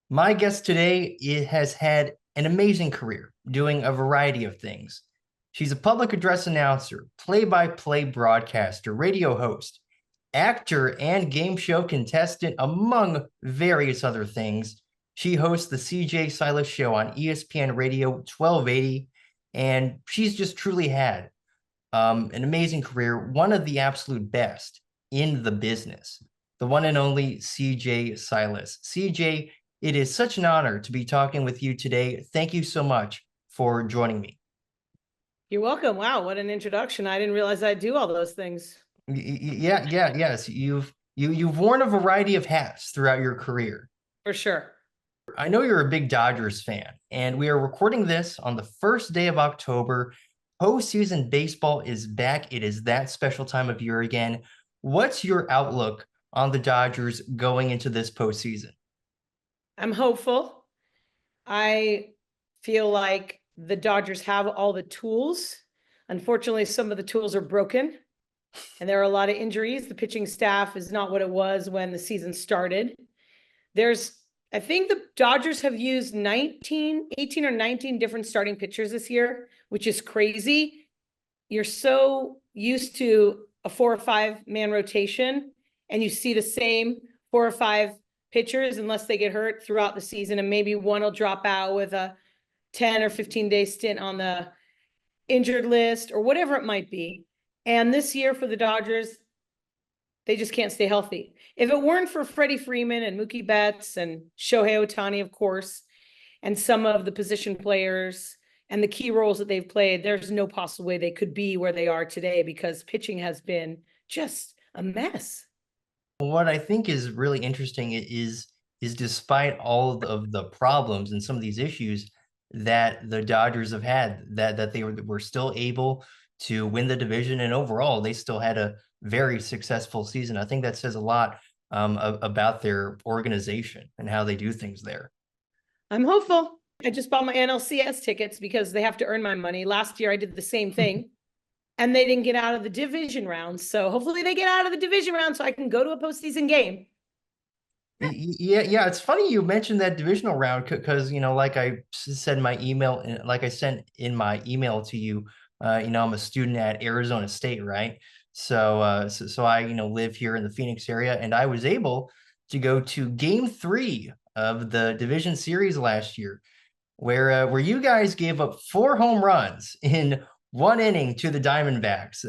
My guest today has had an amazing career doing a variety of things. She's a public address announcer, play-by-play broadcaster, radio host, actor, and game show contestant, among various other things. She hosts the CJ Silas show on ESPN Radio 1280, and she's just truly had an amazing career, one of the absolute best in the business, the one and only CJ Silas. CJ, it is such an honor to be talking with you today. Thank you so much for joining me. You're welcome. Wow, what an introduction. I didn't realize I'd do all those things. Yes. You've worn a variety of hats throughout your career. For sure. I know you're a big Dodgers fan, and we are recording this on the first day of October. Postseason baseball is back. It is that special time of year again. What's your outlook on the Dodgers going into this postseason? I'm hopeful. I feel like the Dodgers have all the tools. Unfortunately, some of the tools are broken, and there are a lot of injuries. The pitching staff is not what it was when the season started. I think the Dodgers have used 18 or 19 different starting pitchers this year, which is crazy. You're so used to a 4 or 5 man rotation, and you see the same 4 or 5 pitchers unless they get hurt throughout the season, and maybe one will drop out with a 10 or 15-day stint on the injured list or whatever it might be. And this year for the Dodgers, they just can't stay healthy. If it weren't for Freddie Freeman and Mookie Betts and Shohei Ohtani, of course, and some of the position players and the key roles that they've played, there's no possible way they could be where they are today because pitching has been just a mess. What I think is really interesting is despite all of the problems and some of these issues that the Dodgers have had, that they were still able to win the division, and overall they still had a very successful season. I think that says a lot about their organization and how they do things there. I'm hopeful. I just bought my NLCS tickets because they have to earn my money. Last year I did the same thing. And they didn't get out of the division round. So hopefully they get out of the division round so I can go to a postseason game. Yeah. It's funny you mentioned that divisional round because, like I said in my email, like I sent in my email to you, I'm a student at Arizona State, right? So I, live here in the Phoenix area, and I was able to go to Game 3 of the division series last year, where you guys gave up 4 home runs in 1 inning to the Diamondbacks.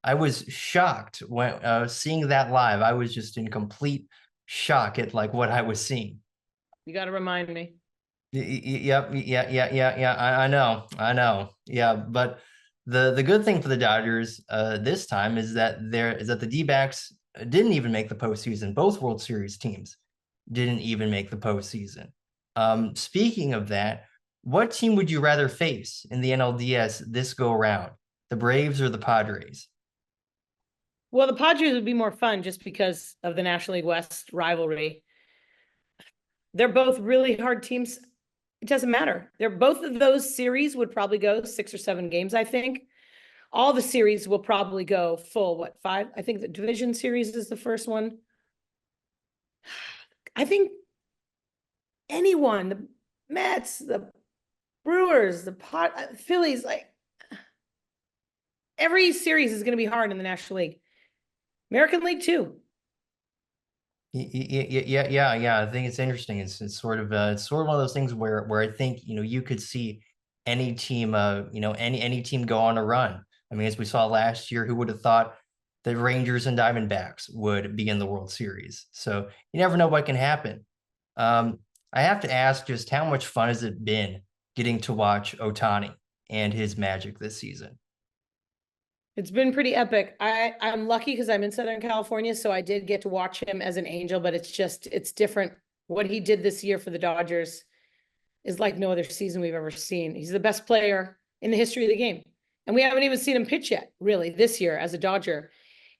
I was shocked when seeing that live. I was just in complete shock at like what I was seeing. You got to remind me. Yep, yeah. I know. Yeah, but the good thing for the Dodgers this time is that the D-backs didn't even make the postseason. Both World Series teams didn't even make the postseason. Speaking of that, what team would you rather face in the NLDS this go around? The Braves or the Padres? Well, the Padres would be more fun just because of the National League West rivalry. They're both really hard teams. It doesn't matter. Both of those series would probably go 6 or 7 games, I think. All the series will probably go full, 5? I think the division series is the first one. I think anyone, the Mets, the Brewers, the Phillies, like every series is going to be hard in the National League. American League too. Yeah. I think it's interesting. It's sort of one of those things where I think you could see any team any team go on a run. I mean, as we saw last year, who would have thought the Rangers and Diamondbacks would be in the World Series? So you never know what can happen. I have to ask, just how much fun has it been getting to watch Ohtani and his magic this season? It's been pretty epic. I'm lucky because I'm in Southern California, so I did get to watch him as an Angel, but it's different. What he did this year for the Dodgers is like no other season we've ever seen. He's the best player in the history of the game. And we haven't even seen him pitch yet, really, this year as a Dodger.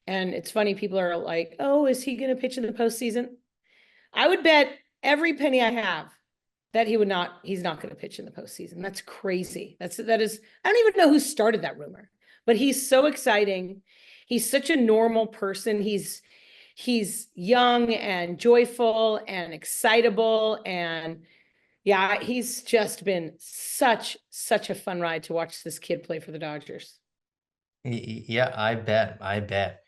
And it's funny, people are like, oh, is he going to pitch in the postseason? I would bet every penny I have that he's not going to pitch in the postseason. That's crazy. I don't even know who started that rumor. But he's so exciting. He's such a normal person. He's he's young and joyful and excitable. And yeah, he's just been such a fun ride to watch this kid play for the Dodgers. Yeah, I bet. I bet.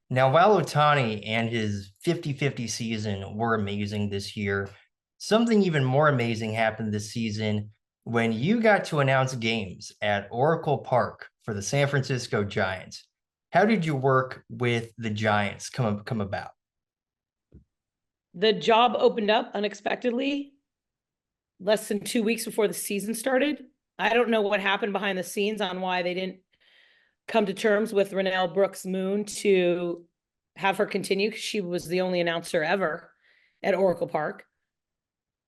Now, while Otani and his 50-50 season were amazing this year, something even more amazing happened this season when you got to announce games at Oracle Park for the San Francisco Giants. How did your work with the Giants come about? The job opened up unexpectedly less than 2 weeks before the season started. I don't know what happened behind the scenes on why they didn't come to terms with Renelle Brooks Moon to have her continue, because she was the only announcer ever at Oracle Park.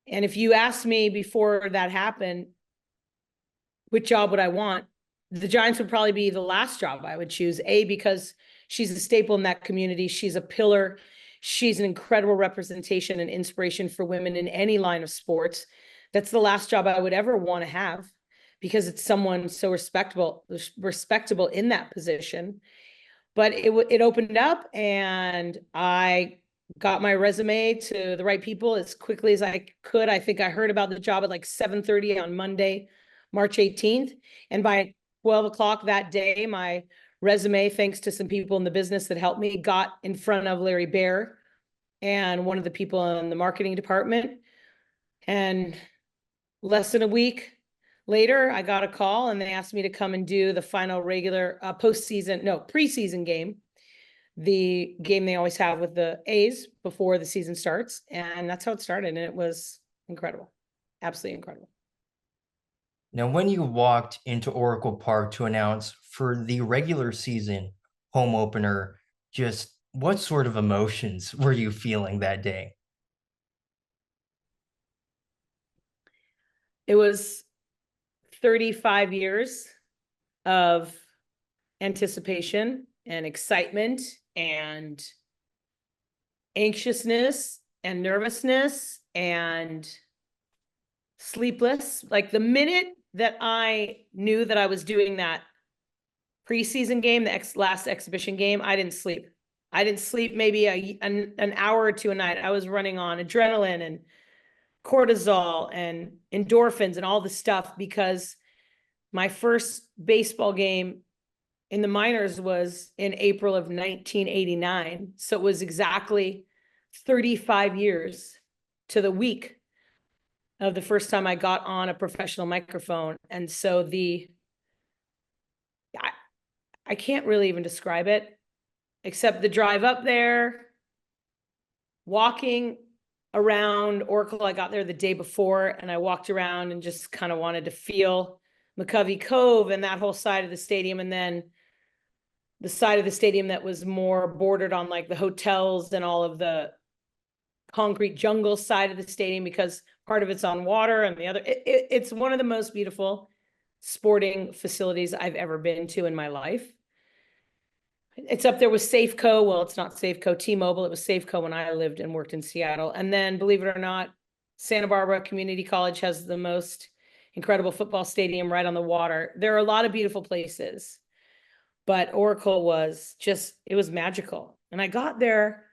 And if you asked me before that happened, which job would I want? The Giants would probably be the last job I would choose. A, because she's a staple in that community. She's a pillar. She's an incredible representation and inspiration for women in any line of sports. That's the last job I would ever want to have, because it's someone so respectable in that position. But it opened up, and I got my resume to the right people as quickly as I could. I think I heard about the job at like 7:30 on Monday, March 18th. And by 12 o'clock that day, my resume, thanks to some people in the business that helped me, got in front of Larry Bear and one of the people in the marketing department. And less than a week later, I got a call and they asked me to come and do the final regular preseason game, the game they always have with the A's before the season starts. And that's how it started. And it was incredible. Absolutely incredible. Now, when you walked into Oracle Park to announce for the regular season home opener, just what sort of emotions were you feeling that day? It was 35 years of anticipation and excitement and anxiousness and nervousness and sleepless. Like the minute that I knew that I was doing that preseason game, the last exhibition game, I didn't sleep. I didn't sleep maybe an hour or two a night. I was running on adrenaline and cortisol and endorphins and all the stuff, because my first baseball game in the minors was in April of 1989. So it was exactly 35 years to the week of the first time I got on a professional microphone. And so I can't really even describe it, except the drive up there, walking around Oracle. I got there the day before and I walked around and just kind of wanted to feel McCovey Cove and that whole side of the stadium. And then the side of the stadium that was more bordered on like the hotels and all of the concrete jungle side of the stadium, because part of it's on water and the other, it's one of the most beautiful sporting facilities I've ever been to in my life. It's up there with Safeco. Well, it's not Safeco T-Mobile. It was Safeco when I lived and worked in Seattle. And then, believe it or not, Santa Barbara Community College has the most incredible football stadium right on the water. There are a lot of beautiful places, but Oracle was just, it was magical. And I got there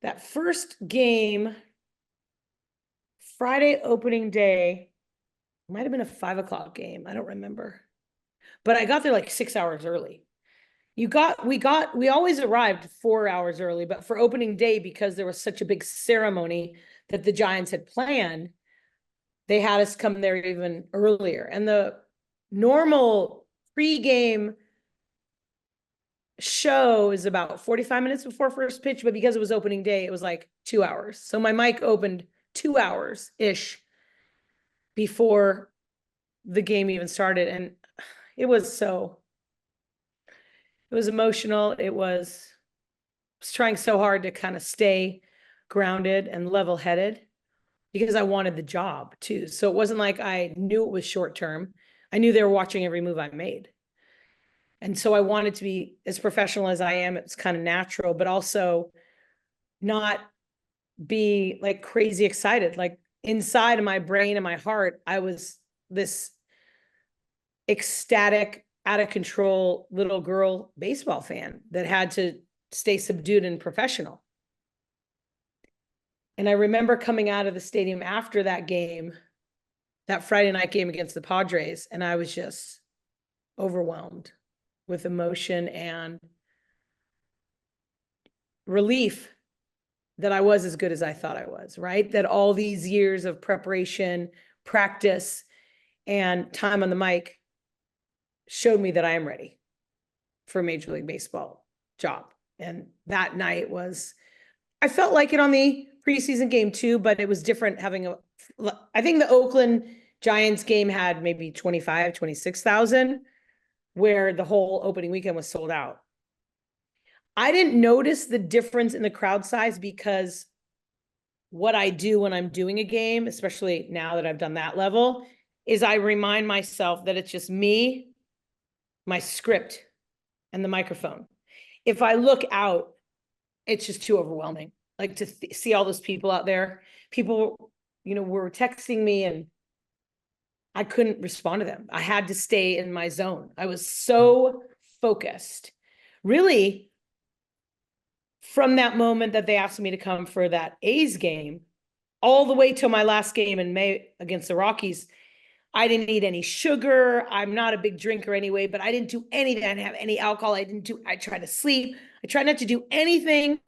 that first game, Friday opening day, might have been a 5 o'clock game. I don't remember, but I got there like 6 hours early. We always arrived 4 hours early, but for opening day, because there was such a big ceremony that the Giants had planned, they had us come there even earlier. And the normal pregame show is about 45 minutes before first pitch, but because it was opening day, it was like 2 hours. So my mic opened 2 hours-ish before the game even started. And it was emotional. I was trying so hard to kind of stay grounded and level-headed, because I wanted the job too. So it wasn't like I knew it was short term. I knew they were watching every move I made. And so I wanted to be as professional as I am. It's kind of natural, but also not be like crazy excited. Like inside of my brain and my heart, I was this ecstatic, out of control little girl baseball fan that had to stay subdued and professional. And I remember coming out of the stadium after that game, that Friday night game against the Padres, and I was just overwhelmed with emotion and relief that I was as good as I thought I was, right? That all these years of preparation, practice, and time on the mic showed me that I am ready for a Major League Baseball job. And that night was, I felt like it on the preseason game too, but it was different having I think the Oakland Giants game had maybe 25, 26,000, where the whole opening weekend was sold out. I didn't notice the difference in the crowd size because what I do when I'm doing a game, especially now that I've done that level, is I remind myself that it's just me, my script, and the microphone. If I look out, it's just too overwhelming. Like to see all those people out there, people, were texting me and I couldn't respond to them. I had to stay in my zone. I was so focused. Really, from that moment that they asked me to come for that A's game, all the way till my last game in May against the Rockies, I didn't eat any sugar. I'm not a big drinker anyway, but I didn't do anything. I didn't have any alcohol. I tried to sleep. I tried not to do anything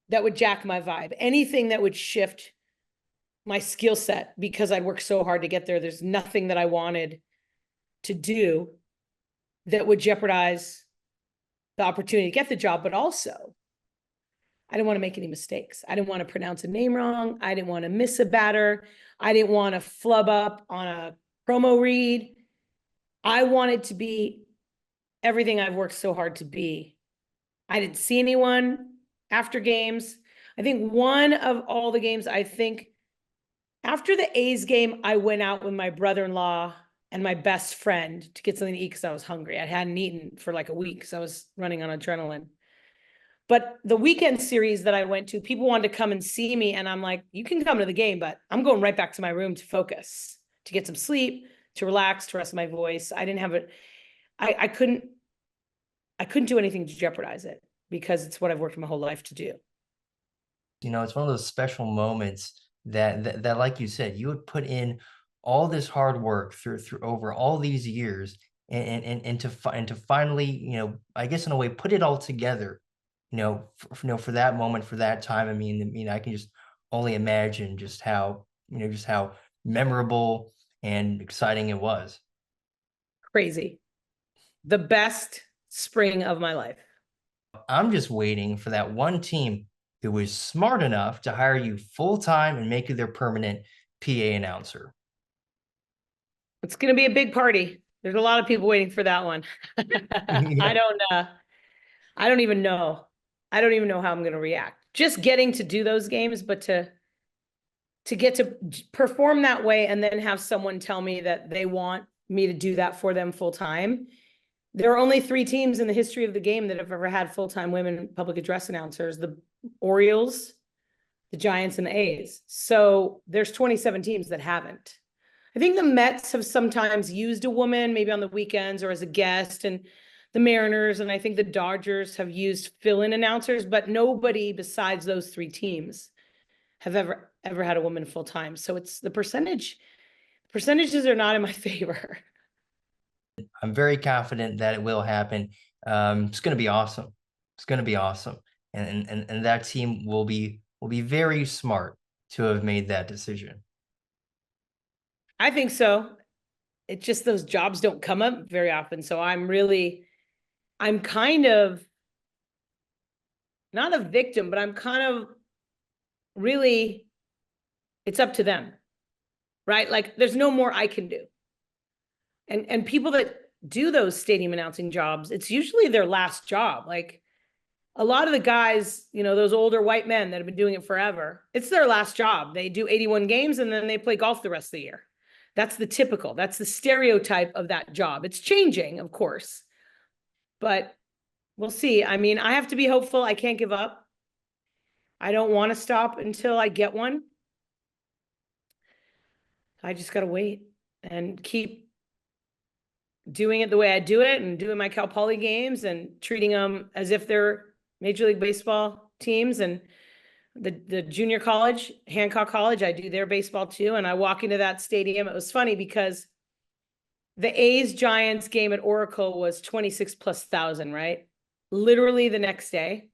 that would jack my vibe, anything that would shift my skill set, because I'd worked so hard to get there. There's nothing that I wanted to do that would jeopardize the opportunity to get the job, but also I didn't want to make any mistakes. I didn't want to pronounce a name wrong. I didn't want to miss a batter. I didn't want to flub up on a promo read. I wanted to be everything I've worked so hard to be. I didn't see anyone after games. I think one of all the games, after the A's game, I went out with my brother-in-law and my best friend to get something to eat because I was hungry. I hadn't eaten for like a week because I was running on adrenaline. But the weekend series that I went to, people wanted to come and see me. And I'm like, you can come to the game, but I'm going right back to my room to focus, to get some sleep, to relax, to rest my voice. I didn't have it. I couldn't do anything to jeopardize it because it's what I've worked my whole life to do. It's one of those special moments that like you said, you would put in all this hard work through over all these years, and to finally, I guess in a way put it all together, for that moment, for that time. I mean, I can just only imagine just how memorable and exciting it was. Crazy. The best spring of my life. I'm just waiting for that one team who was smart enough to hire you full time and make you their permanent PA announcer. It's going to be a big party. There's a lot of people waiting for that one. Yeah. I don't even know. I don't even know how I'm going to react. Just getting to do those games, but to get to perform that way and then have someone tell me that they want me to do that for them full time. There are only 3 teams in the history of the game that have ever had full-time women public address announcers: the Orioles, the Giants, and the A's. So there's 27 teams that haven't. I think the Mets have sometimes used a woman, maybe on the weekends or as a guest, and the Mariners, and I think the Dodgers have used fill-in announcers, but nobody besides those 3 teams have ever had a woman full-time. So it's the percentages are not in my favor. I'm very confident that it will happen. It's going to be awesome. It's going to be awesome, and that team will be very smart to have made that decision. I think so. It's just those jobs don't come up very often. So I'm kind of not a victim, but I'm kind of really, it's up to them, right? Like there's no more I can do. And people that do those stadium announcing jobs, it's usually their last job. Like a lot of the guys, those older white men that have been doing it forever, it's their last job. They do 81 games and then they play golf the rest of the year. That's the stereotype of that job. It's changing, of course, but we'll see. I mean, I have to be hopeful. I can't give up. I don't want to stop until I get one. I just got to wait and keep doing it the way I do it and doing my Cal Poly games and treating them as if they're Major League Baseball teams, and the junior college, Hancock College, I do their baseball too. And I walk into that stadium. It was funny because the A's Giants game at Oracle was 26,000+, right? Literally the next day,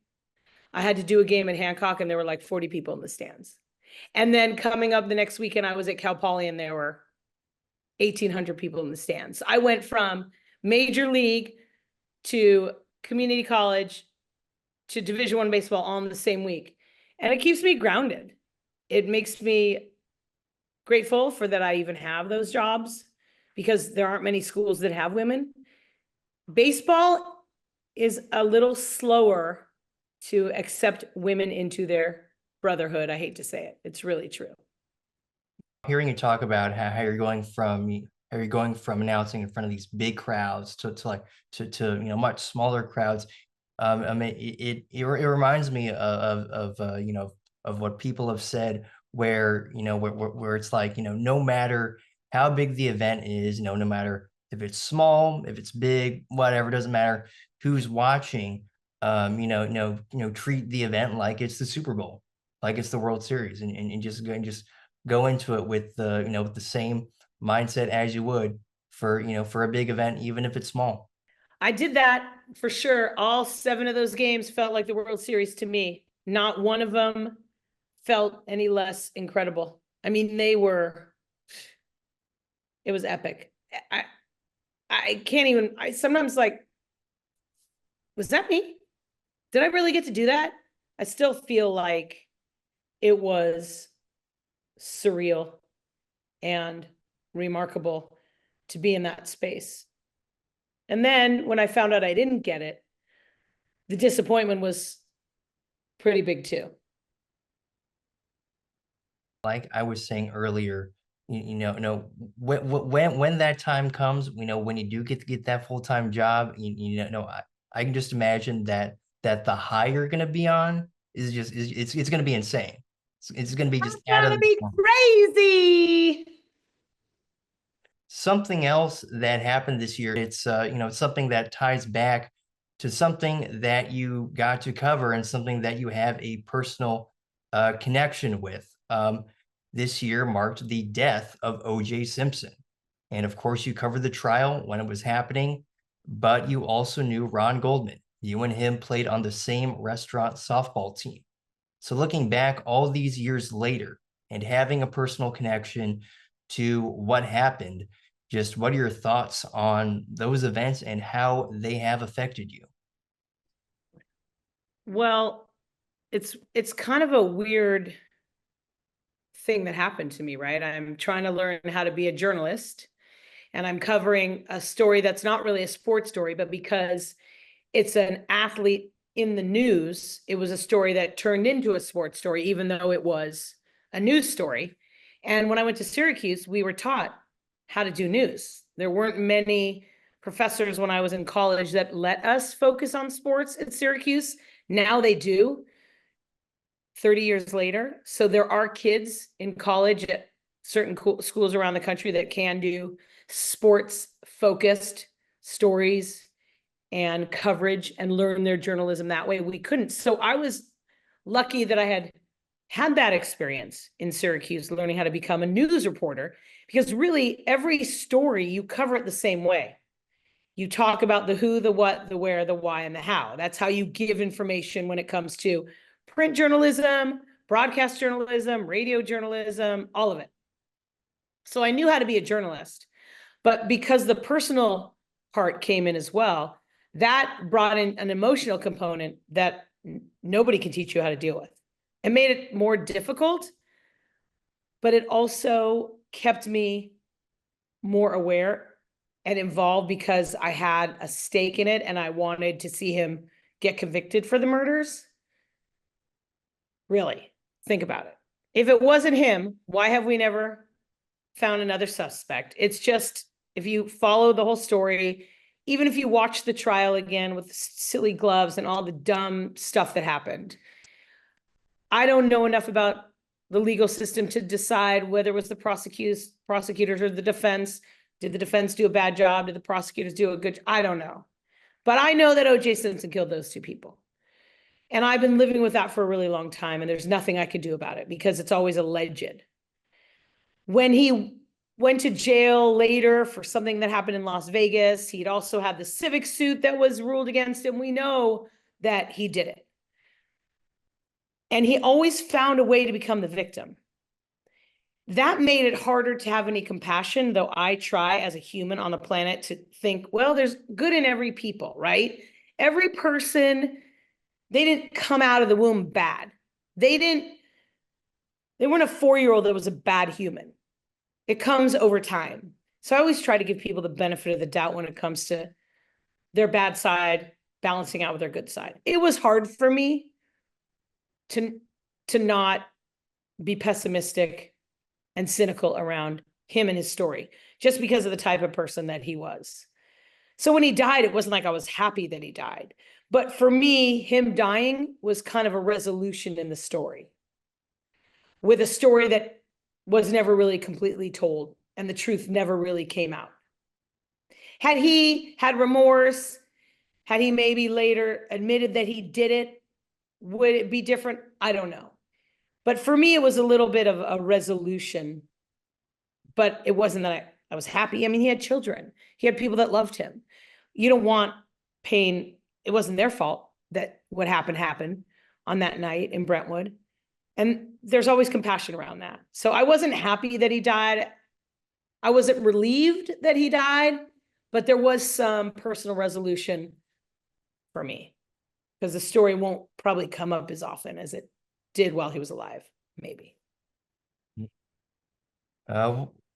I had to do a game at Hancock and there were like 40 people in the stands. And then coming up the next weekend, I was at Cal Poly and there were 1,800 people in the stands. I went from major league to community college to Division I baseball all in the same week. And it keeps me grounded. It makes me grateful for that I even have those jobs because there aren't many schools that have women. Baseball is a little slower to accept women into their brotherhood. I hate to say it. It's really true. Hearing you talk about how you're going from announcing in front of these big crowds to much smaller crowds. I mean, it reminds me of what people have said where where it's like, no matter how big the event is, no matter if it's small, if it's big, whatever, doesn't matter who's watching. Treat the event like it's the Super Bowl, like it's the World Series, and just go into it with with the same mindset as you would for a big event, even if it's small. I did that for sure. All 7 of those games felt like the World Series to me. Not one of them felt any less incredible. I mean, it was epic. I can't even, I sometimes like, was that me? Did I really get to do that? I still feel like it was surreal and remarkable to be in that space. And then when I found out I didn't get it, the disappointment was pretty big too. Like I was saying earlier, when that time comes, when you do get that full-time job, I can just imagine that the high you're going to be on it's going to be insane. It's going to be just It's out of gonna this be world. crazy. Something else that happened this year, it's something that ties back to something that you got to cover and something that you have a personal connection with. This year marked the death of OJ Simpson. And of course, you covered the trial when it was happening, but you also knew Ron Goldman. You and him played on the same restaurant softball team. So looking back all these years later and having a personal connection to what happened, just what are your thoughts on those events and how they have affected you? Well, it's kind of a weird thing that happened to me, right? I'm trying to learn how to be a journalist and I'm covering a story that's not really a sports story, but because it's an athlete in the news, it was a story that turned into a sports story, even though it was a news story. And when I went to Syracuse, we were taught how to do news. There weren't many professors when I was in college that let us focus on sports at Syracuse. Now they do, 30 years later. So there are kids in college at certain schools around the country that can do sports focused stories and coverage and learn their journalism that way. We couldn't. So I was lucky that I had that experience in Syracuse, learning how to become a news reporter, because really every story you cover it the same way. You talk about the who, the what, the where, the why, and the how. That's how you give information when it comes to print journalism, broadcast journalism, radio journalism, all of it. So I knew how to be a journalist, but because the personal part came in as well, that brought in an emotional component that nobody can teach you how to deal with. It made it more difficult, but it also kept me more aware and involved because I had a stake in it and I wanted to see him get convicted for the murders. Really, think about it. If it wasn't him, why have we never found another suspect? It's just, if you follow the whole story, even if you watch the trial again with silly gloves and all the dumb stuff that happened, I don't know enough about the legal system to decide whether it was the prosecutors or the defense. Did the defense do a bad job? Did the prosecutors do a good job? I don't know. But I know that OJ Simpson killed those 2 people. And I've been living with that for a really long time, and there's nothing I could do about it because it's always alleged. When he went to jail later for something that happened in Las Vegas, he'd also had the civic suit that was ruled against him. We know that he did it. And he always found a way to become the victim. That made it harder to have any compassion, though I try as a human on the planet to think, well, there's good in every people, right? Every person, they didn't come out of the womb bad. They weren't a 4-year-old that was a bad human. It comes over time. So I always try to give people the benefit of the doubt when it comes to their bad side balancing out with their good side. It was hard for me to not be pessimistic and cynical around him and his story, just because of the type of person that he was. So when he died, it wasn't like I was happy that he died. But for me, him dying was kind of a resolution in the story, with a story that was never really completely told and the truth never really came out. Had he had remorse, had he maybe later admitted that he did it, would it be different? I don't know. But for me, it was a little bit of a resolution, but it wasn't that I was happy. I mean, he had children. He had people that loved him. You don't want pain. It wasn't their fault that what happened on that night in Brentwood. And there's always compassion around that. So I wasn't happy that he died. I wasn't relieved that he died, but there was some personal resolution for me because the story won't probably come up as often as it did while he was alive, maybe.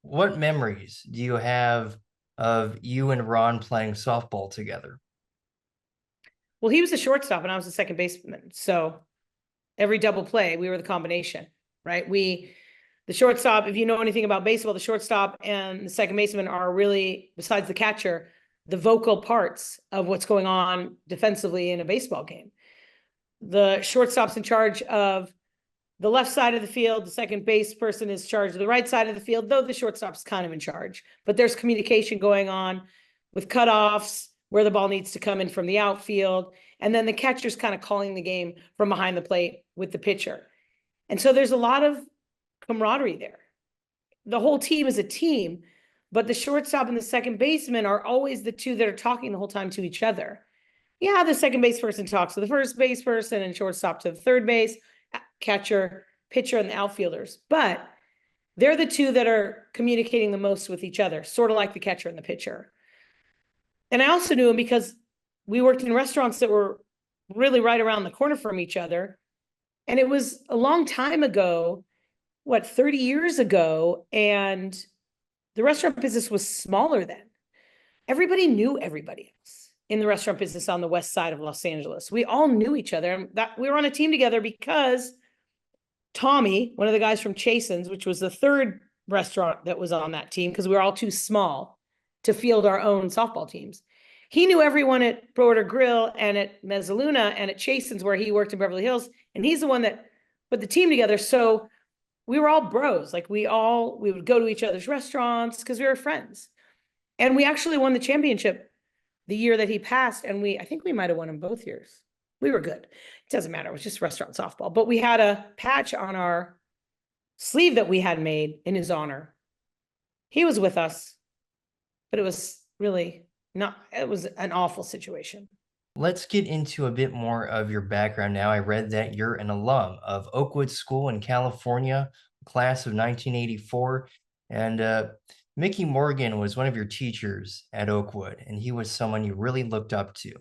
What memories do you have of you and Ron playing softball together? Well, he was the shortstop and I was the second baseman. So every double play, we were the combination, right? The shortstop, if you know anything about baseball, the shortstop and the second baseman are really, besides the catcher, the vocal parts of what's going on defensively in a baseball game. The shortstop's in charge of the left side of the field. The second base person is in charge of the right side of the field, though the shortstop's kind of in charge. But there's communication going on with cutoffs, where the ball needs to come in from the outfield. And then the catcher's kind of calling the game from behind the plate with the pitcher. And so there's a lot of camaraderie there. The whole team is a team, but the shortstop and the second baseman are always the two that are talking the whole time to each other. Yeah, the second base person talks to the first base person and shortstop to the third base, catcher, pitcher, and the outfielders. But they're the two that are communicating the most with each other, sort of like the catcher and the pitcher. And I also knew him because we worked in restaurants that were really right around the corner from each other. And it was a long time ago, 30 years ago, and the restaurant business was smaller then. Everybody knew everybody else in the restaurant business on the west side of Los Angeles. We all knew each other, and that we were on a team together because Tommy, one of the guys from Chasen's, which was the third restaurant that was on that team, because we were all too small to field our own softball teams. He knew everyone at Broder Grill and at Mezzaluna and at Chasen's, where he worked in Beverly Hills, and he's the one that put the team together. So we were all bros. Like we would go to each other's restaurants because we were friends. And we actually won the championship the year that he passed. And I think we might've won him both years. We were good. It doesn't matter. It was just restaurant softball. But we had a patch on our sleeve that we had made in his honor. He was with us, but it was really it was an awful situation. Let's get into a bit more of your background now. I read that you're an alum of Oakwood School in California, class of 1984. And Mickey Morgan was one of your teachers at Oakwood, and he was someone you really looked up to.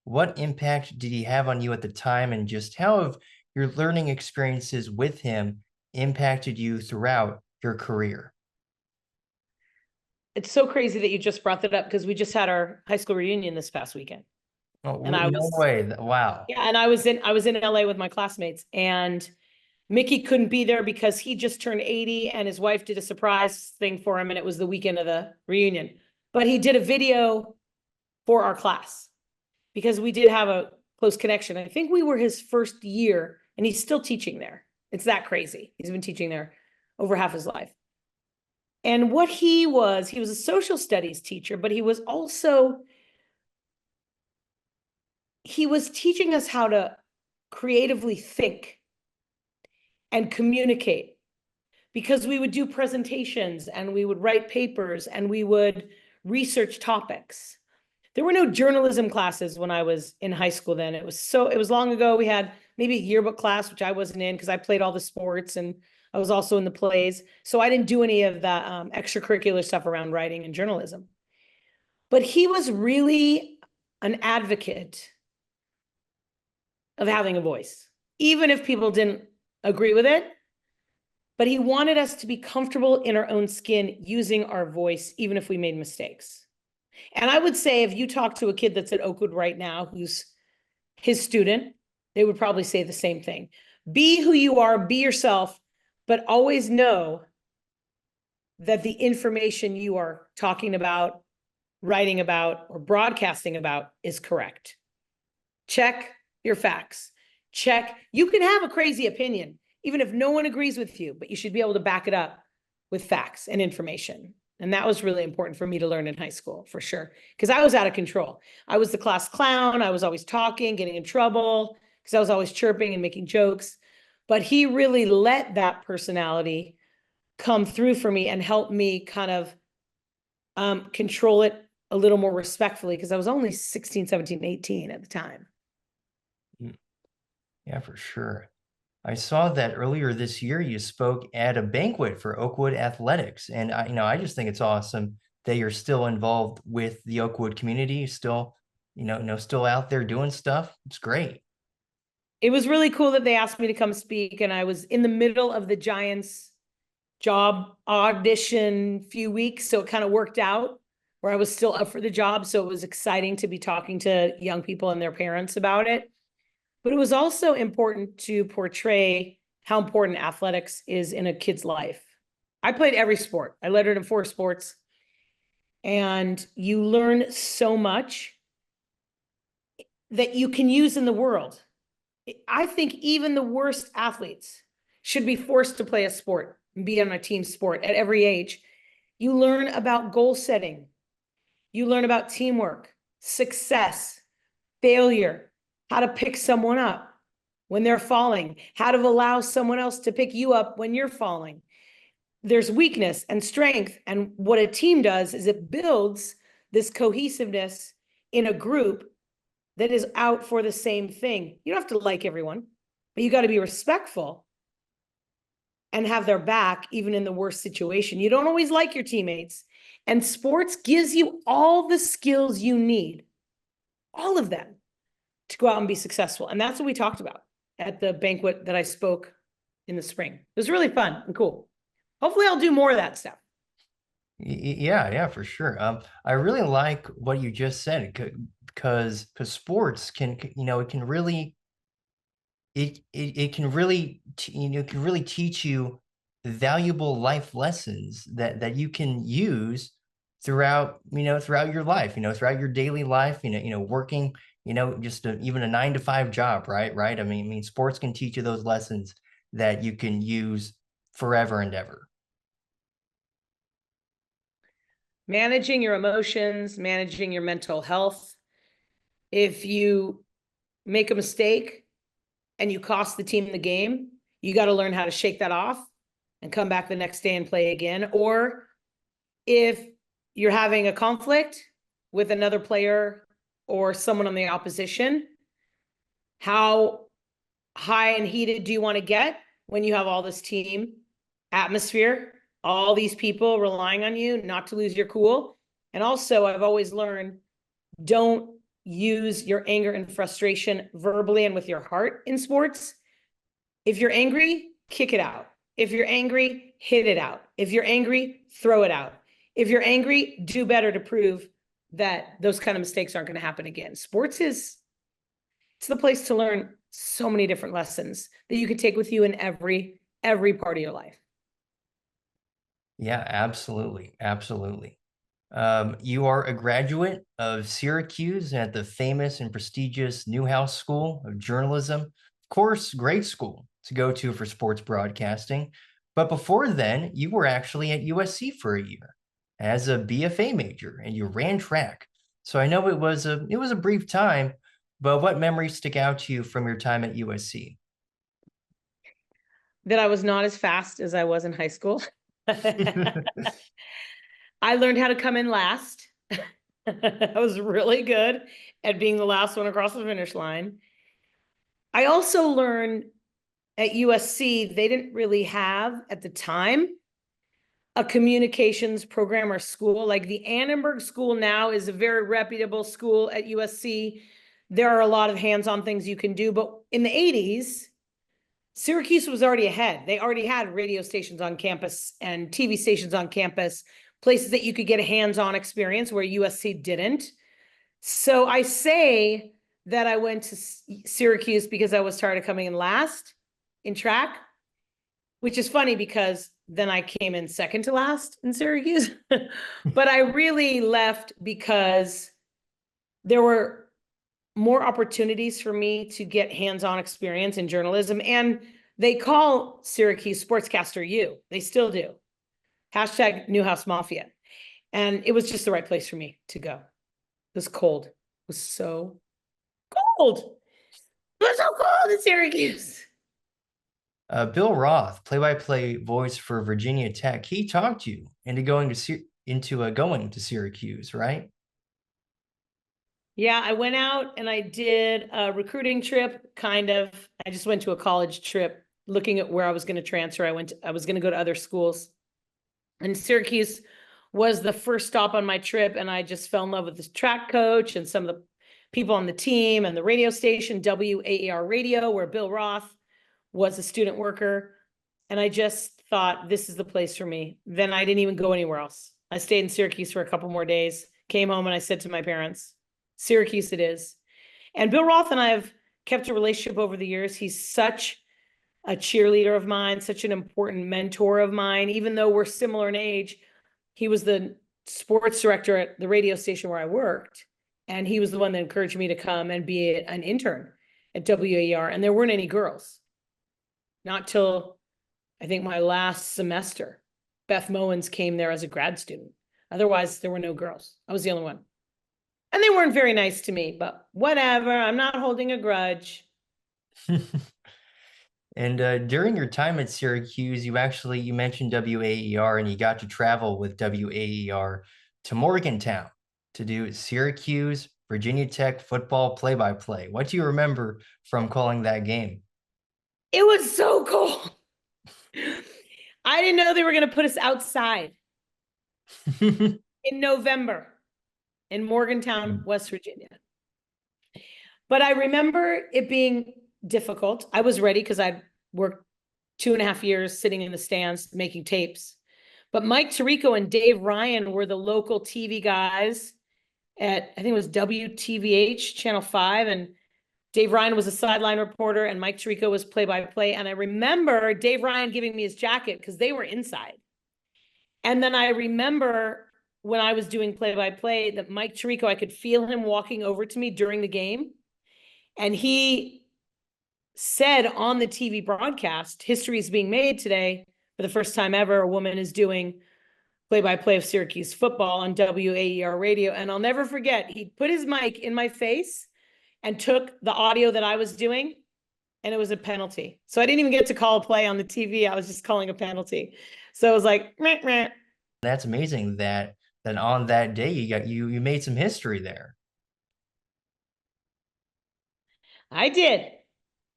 What impact did he have on you at the time, and just how have your learning experiences with him impacted you throughout your career? It's so crazy that you just brought that up because we just had our high school reunion this past weekend. Oh, And I no was, way. Wow. yeah, and I was in LA with my classmates, and Mickey couldn't be there because he just turned 80 and his wife did a surprise thing for him, and it was the weekend of the reunion. But he did a video for our class because we did have a close connection. I think we were his first year, and he's still teaching there. It's that crazy. He's been teaching there over half his life. And what he was a social studies teacher, but he was teaching us how to creatively think and communicate, because we would do presentations and we would write papers and we would research topics. There were no journalism classes when I was in high school then. It was long ago. We had maybe a yearbook class, which I wasn't in because I played all the sports and I was also in the plays. So I didn't do any of that extracurricular stuff around writing and journalism. But he was really an advocate of having a voice, even if people didn't agree with it. But he wanted us to be comfortable in our own skin using our voice, even if we made mistakes. And I would say if you talk to a kid that's at Oakwood right now, who's his student, they would probably say the same thing. Be who you are, be yourself, but always know that the information you are talking about, writing about, or broadcasting about is correct. Check your facts. Check. You can have a crazy opinion, even if no one agrees with you, but you should be able to back it up with facts and information. And that was really important for me to learn in high school, for sure, because I was out of control. I was the class clown. I was always talking, getting in trouble, because I was always chirping and making jokes. But he really let that personality come through for me and help me kind of control it a little more respectfully, because I was only 16, 17, 18 at the time. Yeah, for sure. I saw that earlier this year you spoke at a banquet for Oakwood Athletics, and I just think it's awesome that you're still involved with the Oakwood community, still, still out there doing stuff. It's great. It was really cool that they asked me to come speak, and I was in the middle of the Giants job audition few weeks, so it kind of worked out where I was still up for the job. So it was exciting to be talking to young people and their parents about it. But it was also important to portray how important athletics is in a kid's life. I played every sport. I lettered in 4 sports. And you learn so much that you can use in the world. I think even the worst athletes should be forced to play a sport and be on a team sport at every age. You learn about goal setting. You learn about teamwork, success, failure, how to pick someone up when they're falling, how to allow someone else to pick you up when you're falling. There's weakness and strength. And what a team does is it builds this cohesiveness in a group that is out for the same thing. You don't have to like everyone, but you got to be respectful and have their back, even in the worst situation. You don't always like your teammates. And sports gives you all the skills you need, all of them, to go out and be successful. And that's what we talked about at the banquet that I spoke in the spring. It was really fun and cool. Hopefully I'll do more of that stuff. Yeah, for sure. I really like what you just said, because sports can, it can really, it can really, can really teach you valuable life lessons that you can use throughout, throughout your life, throughout your daily life, working, just even a 9-to-5 job, right? I mean, sports can teach you those lessons that you can use forever and ever. Managing your emotions, managing your mental health. If you make a mistake and you cost the team the game, you got to learn how to shake that off and come back the next day and play again. Or if you're having a conflict with another player or someone on the opposition, how high and heated do you want to get when you have all this team atmosphere, all these people relying on you not to lose your cool? And also, I've always learned, don't use your anger and frustration verbally and with your heart in sports. If you're angry, kick it out. If you're angry, hit it out. If you're angry, throw it out. If you're angry, do better to prove that those kind of mistakes aren't going to happen again. Sports it's the place to learn so many different lessons that you can take with you in every part of your life. Yeah, absolutely. You are a graduate of Syracuse at the famous and prestigious Newhouse School of Journalism. Of course, great school to go to for sports broadcasting. But before then, you were actually at USC for a year as a BFA major, and you ran track. So I know it was a brief time, But what memories stick out to you from your time at USC? That I was not as fast as I was in high school. I learned how to come in last. I was really good at being the last one across the finish line. I also learned at USC, they didn't really have at the time a communications program or school. Like the Annenberg School now is a very reputable school at USC. There are a lot of hands-on things you can do, but in the 80s, Syracuse was already ahead. They already had radio stations on campus and TV stations on campus, places that you could get a hands-on experience where USC didn't. So I say that I went to Syracuse because I was tired of coming in last in track, which is funny because then I came in second to last in Syracuse. But I really left because there were more opportunities for me to get hands-on experience in journalism. And they call Syracuse Sportscaster U. They still do. Hashtag Newhouse Mafia. And it was just the right place for me to go. It was cold. It was so cold. It was so cold in Syracuse. Bill Roth, play-by-play voice for Virginia Tech, he talked you into going to Syracuse, right? Yeah, I went out and I did a recruiting trip, kind of. I just went to a college trip looking at where I was going to transfer. I was going to go to other schools. And Syracuse was the first stop on my trip, and I just fell in love with this track coach and some of the people on the team and the radio station, WAER Radio, where Bill Roth was a student worker. And I just thought, this is the place for me. Then I didn't even go anywhere else. I stayed in Syracuse for a couple more days, came home, and I said to my parents, Syracuse it is. And Bill Roth and I have kept a relationship over the years. He's such a cheerleader of mine, such an important mentor of mine. Even though we're similar in age, he was the sports director at the radio station where I worked. And he was the one that encouraged me to come and be an intern at WAER. And there weren't any girls. Not till I think my last semester. Beth Mowens came there as a grad student. Otherwise, there were no girls. I was the only one. And they weren't very nice to me, but whatever. I'm not holding a grudge. And during your time at Syracuse, you mentioned WAER, and you got to travel with WAER to Morgantown to do Syracuse, Virginia Tech football play-by-play. What do you remember from calling that game? It was so cold. I didn't know they were going to put us outside in November in Morgantown, West Virginia. But I remember it being difficult. I was ready because I'd worked 2.5 years sitting in the stands making tapes. But Mike Tirico and Dave Ryan were the local TV guys at, I think it was WTVH, Channel 5. And Dave Ryan was a sideline reporter and Mike Tirico was play-by-play. And I remember Dave Ryan giving me his jacket because they were inside. And then I remember when I was doing play-by-play that Mike Tirico, I could feel him walking over to me during the game. And he said on the TV broadcast, history is being made today. For the first time ever, a woman is doing play-by-play of Syracuse football on WAER radio. And I'll never forget, he put his mic in my face and took the audio that I was doing, and it was a penalty. So I didn't even get to call a play on the TV. I was just calling a penalty. So it was like, meh, meh. That's amazing that on that day you made some history there. I did.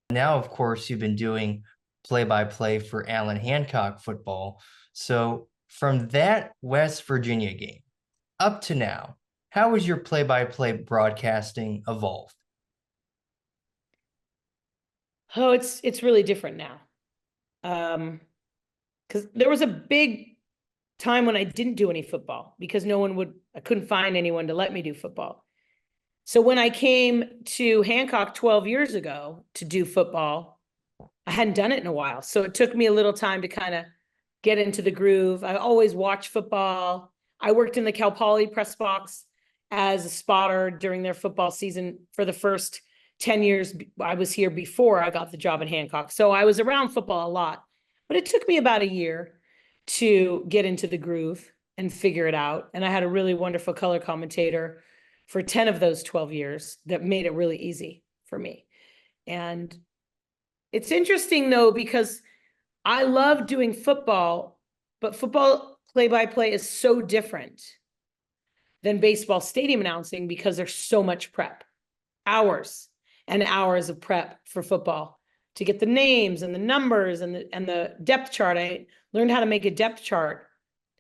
Now, of course, you've been doing play-by-play for Allen Hancock football. So from that West Virginia game up to now, how has your play-by-play broadcasting evolved? Oh, it's really different now. Because there was a big time when I didn't do any football because I couldn't find anyone to let me do football. So when I came to Hancock 12 years ago to do football, I hadn't done it in a while. So it took me a little time to kind of get into the groove. I always watched football. I worked in the Cal Poly press box as a spotter during their football season for the first 10 years. I was here before I got the job in Hancock. So I was around football a lot, but it took me about a year to get into the groove and figure it out. And I had a really wonderful color commentator for 10 of those 12 years that made it really easy. for me. And it's interesting though, because I love doing football, but football play-by-play is so different than baseball stadium announcing because there's so much prep, hours and hours of prep for football to get the names and the numbers and the depth chart. I learned how to make a depth chart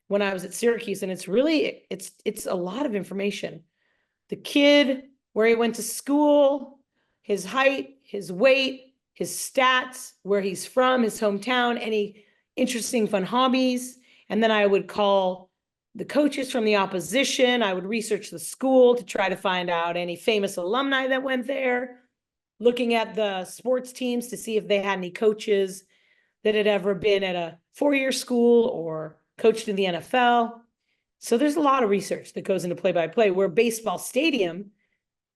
when I was at Syracuse, and it's really, it's a lot of information. The kid, where he went to school, his height, his weight, his stats, where he's from, his hometown, any interesting fun hobbies. And then I would call the coaches from the opposition. I would research the school to try to find out any famous alumni that went there, looking at the sports teams to see if they had any coaches that had ever been at a four-year school or coached in the NFL. So there's a lot of research that goes into play-by-play, where baseball stadium,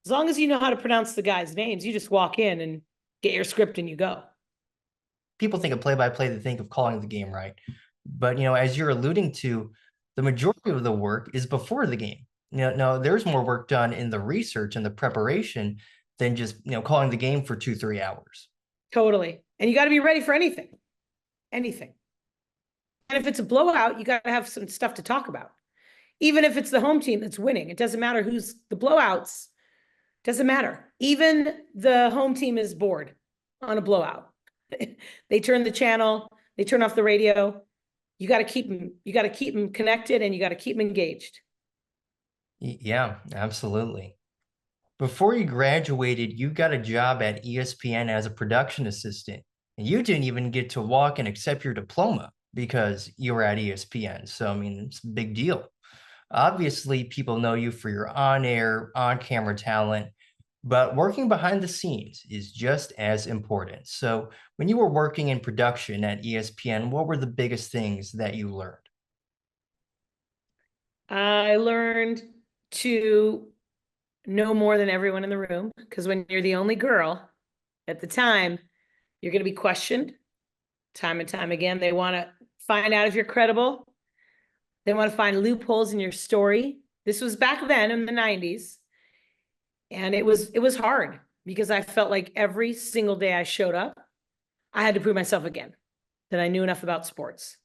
as long as you know how to pronounce the guys' names, you just walk in and get your script and you go. People think of play-by-play, they think of calling the game, right? But, as you're alluding to, the majority of the work is before the game. No, there's more work done in the research and the preparation than just, calling the game for 2-3 hours. Totally. And you got to be ready for anything. Anything. And if it's a blowout, you got to have some stuff to talk about. Even if it's the home team that's winning, it doesn't matter who's the blowouts. Doesn't matter. Even the home team is bored on a blowout. They turn the channel, they turn off the radio. You got to keep them connected, and you got to keep them engaged. Yeah, absolutely. Before you graduated, you got a job at ESPN as a production assistant, and you didn't even get to walk and accept your diploma because you were at ESPN. So, it's a big deal. Obviously, people know you for your on-air, on-camera talent, but working behind the scenes is just as important. So when you were working in production at ESPN, what were the biggest things that you learned? I learned to know more than everyone in the room, because when you're the only girl at the time, you're going to be questioned time and time again. They want to find out if you're credible. They want to find loopholes in your story. This was back then in the 90s. And it was hard, because I felt like every single day I showed up, I had to prove myself again that I knew enough about sports.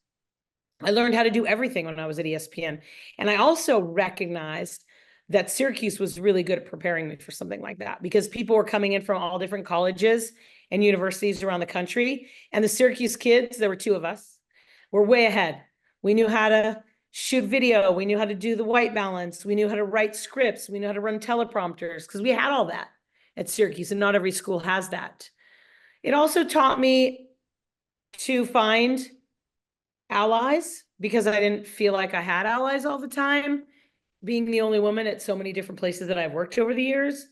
I learned how to do everything when I was at ESPN. And I also recognized that Syracuse was really good at preparing me for something like that, because people were coming in from all different colleges and universities around the country. And the Syracuse kids, there were two of us, were way ahead. We knew how to shoot video. We knew how to do the white balance. We knew how to write scripts. We knew how to run teleprompters, because we had all that at Syracuse, and not every school has that. It also taught me to find allies, because I didn't feel like I had allies all the time, being the only woman at so many different places that I've worked over the years.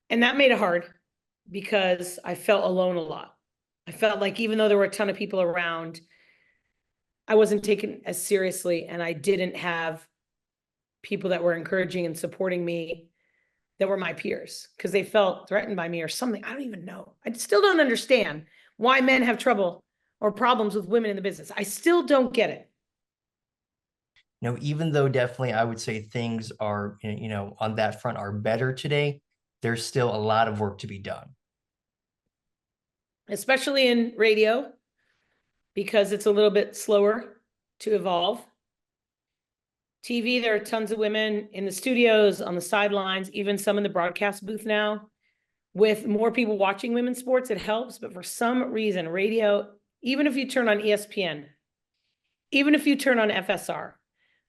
And that made it hard, because I felt alone a lot. I felt like even though there were a ton of people around, I wasn't taken as seriously, and I didn't have people that were encouraging and supporting me that were my peers, because they felt threatened by me or something. I don't even know. I still don't understand why men have trouble or problems with women in the business. I still don't get it. Even though definitely I would say things are, on that front are better today, there's still a lot of work to be done. Especially in radio, because it's a little bit slower to evolve. TV, there are tons of women in the studios, on the sidelines, even some in the broadcast booth now. With more people watching women's sports, it helps. But for some reason, radio, even if you turn on ESPN, even if you turn on FSR,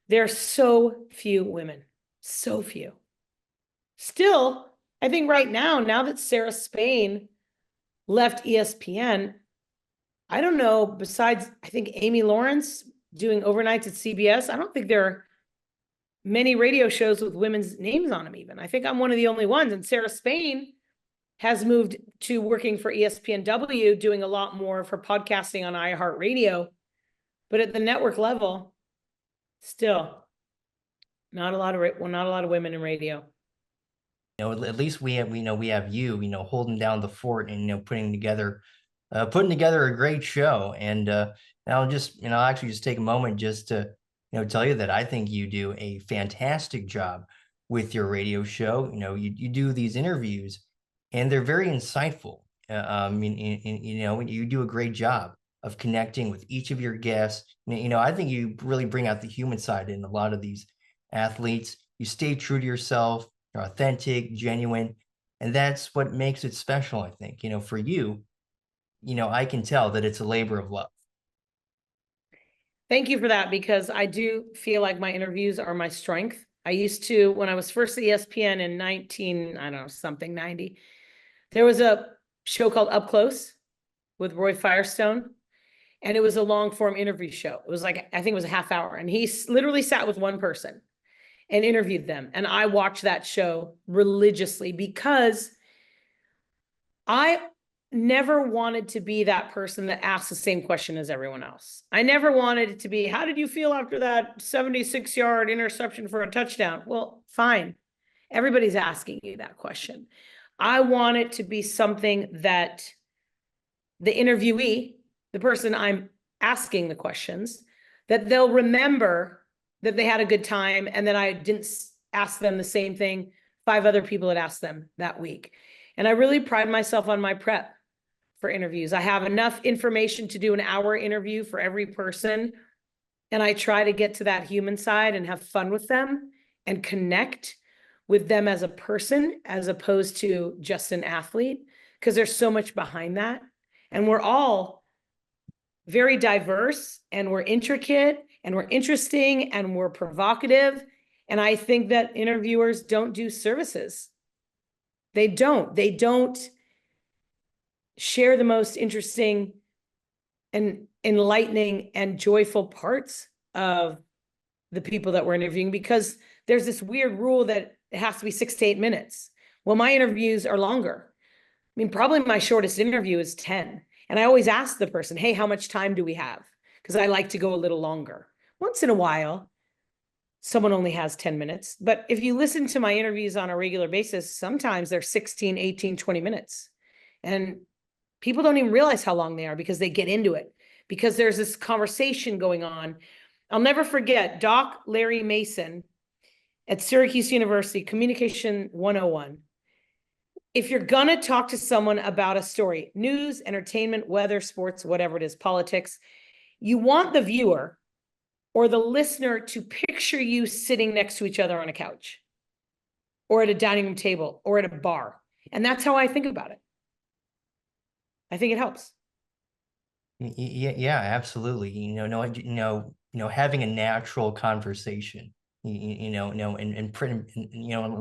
there are so few women, so few. Still, I think right now that Sarah Spain left ESPN, I don't know, besides, I think Amy Lawrence doing overnights at CBS, I don't think there are many radio shows with women's names on them even. I think I'm one of the only ones. And Sarah Spain has moved to working for ESPNW, doing a lot more of her podcasting on iHeartRadio. But at the network level, still not a lot of women in radio. At least we have you, holding down the fort and, putting together a great show. And I'll actually just take a moment just to, tell you that I think you do a fantastic job with your radio show. You do these interviews and they're very insightful. You know, you do a great job of connecting with each of your guests. You know, I think you really bring out the human side in a lot of these athletes. You stay true to yourself, you're authentic, genuine, and that's what makes it special, I think. You know, for you, you know, I can tell that it's a labor of love. Thank you for that, because I do feel like my interviews are my strength. I used to, when I was first at ESPN in 19, I don't know, something 90, there was a show called Up Close with Roy Firestone. And it was a long form interview show. It was like, I think it was a half hour. And he literally sat with one person and interviewed them. And I watched that show religiously because I never wanted to be that person that asks the same question as everyone else. I never wanted it to be, how did you feel after that 76-yard interception for a touchdown? Well, fine. Everybody's asking you that question. I want it to be something that the interviewee, the person I'm asking the questions, that they'll remember that they had a good time and that I didn't ask them the same thing 5 other people had asked them that week. And I really pride myself on my prep for interviews. I have enough information to do an hour interview for every person. And I try to get to that human side and have fun with them and connect with them as a person, as opposed to just an athlete, because there's so much behind that. And we're all very diverse, and we're intricate, and we're interesting, and we're provocative. And I think that interviewers don't do services. They don't share the most interesting and enlightening and joyful parts of the people that we're interviewing, because there's this weird rule that it has to be 6 to 8 minutes. Well, my interviews are longer. I mean, probably my shortest interview is 10. And I always ask the person, hey, how much time do we have? Because I like to go a little longer. Once in a while, someone only has 10 minutes. But if you listen to my interviews on a regular basis, sometimes they're 16, 18, 20 minutes. And people don't even realize how long they are because they get into it, because there's this conversation going on. I'll never forget Doc Larry Mason at Syracuse University, Communication 101. If you're going to talk to someone about a story, news, entertainment, weather, sports, whatever it is, politics, you want the viewer or the listener to picture you sitting next to each other on a couch or at a dining room table or at a bar. And that's how I think about it. I think it helps. Yeah, yeah, absolutely. Having a natural conversation, and print,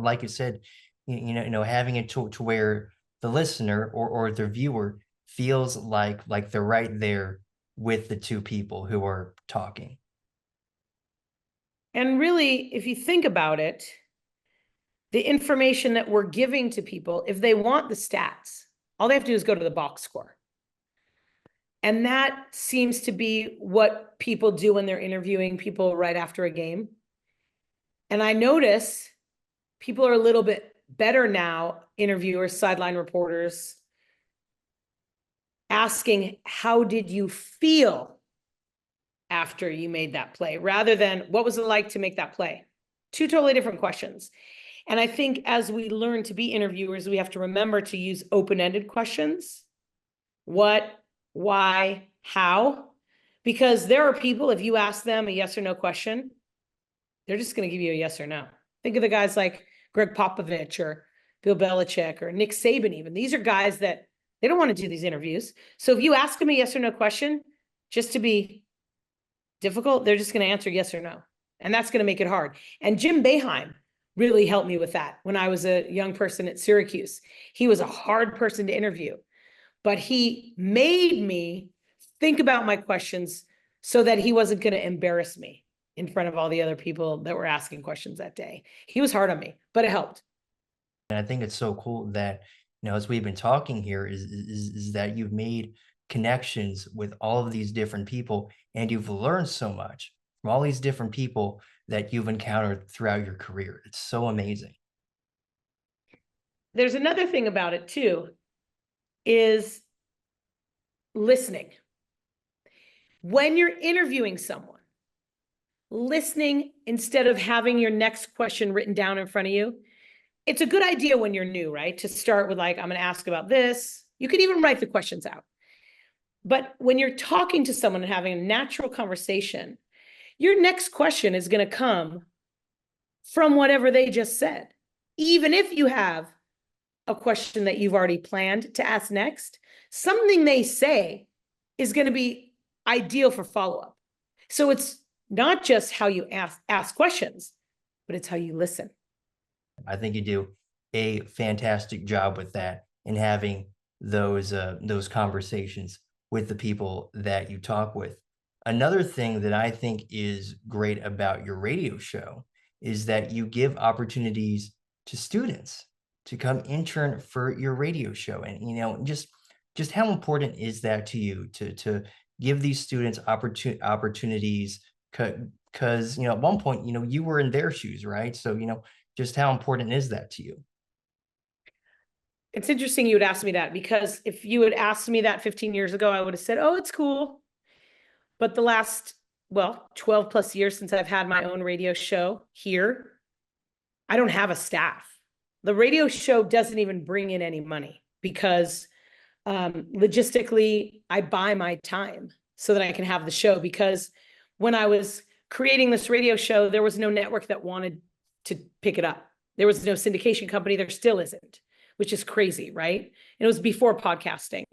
like you said, having it to where the listener or the viewer feels like they're right there with the two people who are talking. And really, if you think about it, the information that we're giving to people, if they want the stats, all they have to do is go to the box score. And that seems to be what people do when they're interviewing people right after a game. And I notice people are a little bit better now, interviewers, sideline reporters, asking, how did you feel after you made that play, rather than what was it like to make that play? 2 totally different questions. And I think as we learn to be interviewers, we have to remember to use open-ended questions. What, why, how? Because there are people, if you ask them a yes or no question, they're just going to give you a yes or no. Think of the guys like Greg Popovich or Bill Belichick or Nick Saban even. These are guys that they don't want to do these interviews. So if you ask them a yes or no question, just to be difficult, they're just going to answer yes or no. And that's going to make it hard. And Jim Boeheim really helped me with that when I was a young person at Syracuse. He was a hard person to interview, but he made me think about my questions so that he wasn't going to embarrass me in front of all the other people that were asking questions that day. He was hard on me, but it helped. And I think it's so cool that, as we've been talking here, is that you've made connections with all of these different people, and you've learned so much from all these different people that you've encountered throughout your career. It's so amazing. There's another thing about it too, is listening. When you're interviewing someone, listening instead of having your next question written down in front of you, it's a good idea when you're new, right? To start with like, I'm going to ask about this. You could even write the questions out. But when you're talking to someone and having a natural conversation, your next question is going to come from whatever they just said. Even if you have a question that you've already planned to ask next, something they say is going to be ideal for follow-up. So it's not just how you ask questions, but it's how you listen. I think you do a fantastic job with that and having those conversations with the people that you talk with. Another thing that I think is great about your radio show is that you give opportunities to students to come intern for your radio show. And just how important is that to you to give these students opportunities, because at one point you were in their shoes, right? So just how important is that to you? It's interesting you would ask me that, because if you had asked me that 15 years ago, I would have said, oh, it's cool. But the last, 12 plus years since I've had my own radio show here, I don't have a staff. The radio show doesn't even bring in any money because logistically, I buy my time so that I can have the show. Because when I was creating this radio show, there was no network that wanted to pick it up. There was no syndication company. There still isn't, which is crazy, right? And it was before podcasting.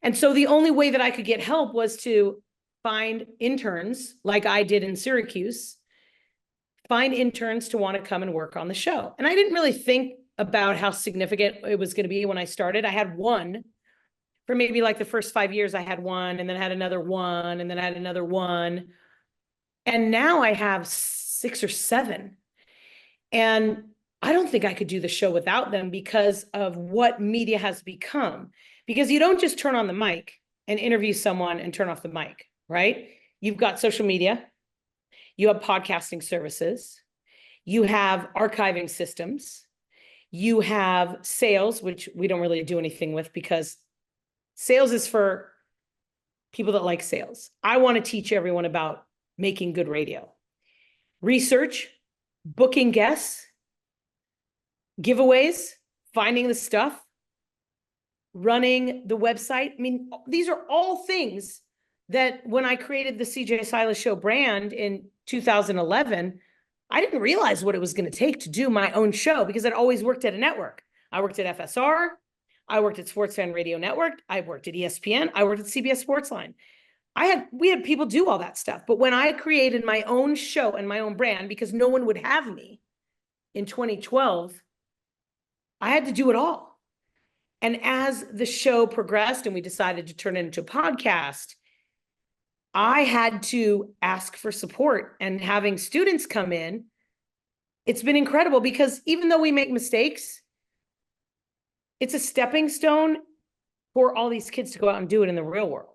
And so the only way that I could get help was to find interns like I did in Syracuse, find interns to want to come and work on the show. And I didn't really think about how significant it was going to be when I started. I had one for maybe like the first 5 years. I had one, and then I had another one, and then I had another one. And now I have 6 or 7. And I don't think I could do the show without them because of what media has become. Because you don't just turn on the mic and interview someone and turn off the mic, right? You've got social media, you have podcasting services, you have archiving systems, you have sales, which we don't really do anything with because sales is for people that like sales. I want to teach everyone about making good radio. Research, booking guests, giveaways, finding the stuff, running the website. I mean, these are all things that when I created the CJ Silas Show brand in 2011, I didn't realize what it was going to take to do my own show because I'd always worked at a network. I worked at FSR. I worked at Sports Fan Radio Network. I worked at ESPN. I worked at CBS Sportsline. We had people do all that stuff. But when I created my own show and my own brand, because no one would have me in 2012, I had to do it all. And as the show progressed and we decided to turn it into a podcast, I had to ask for support, and having students come in, it's been incredible because even though we make mistakes, it's a stepping stone for all these kids to go out and do it in the real world.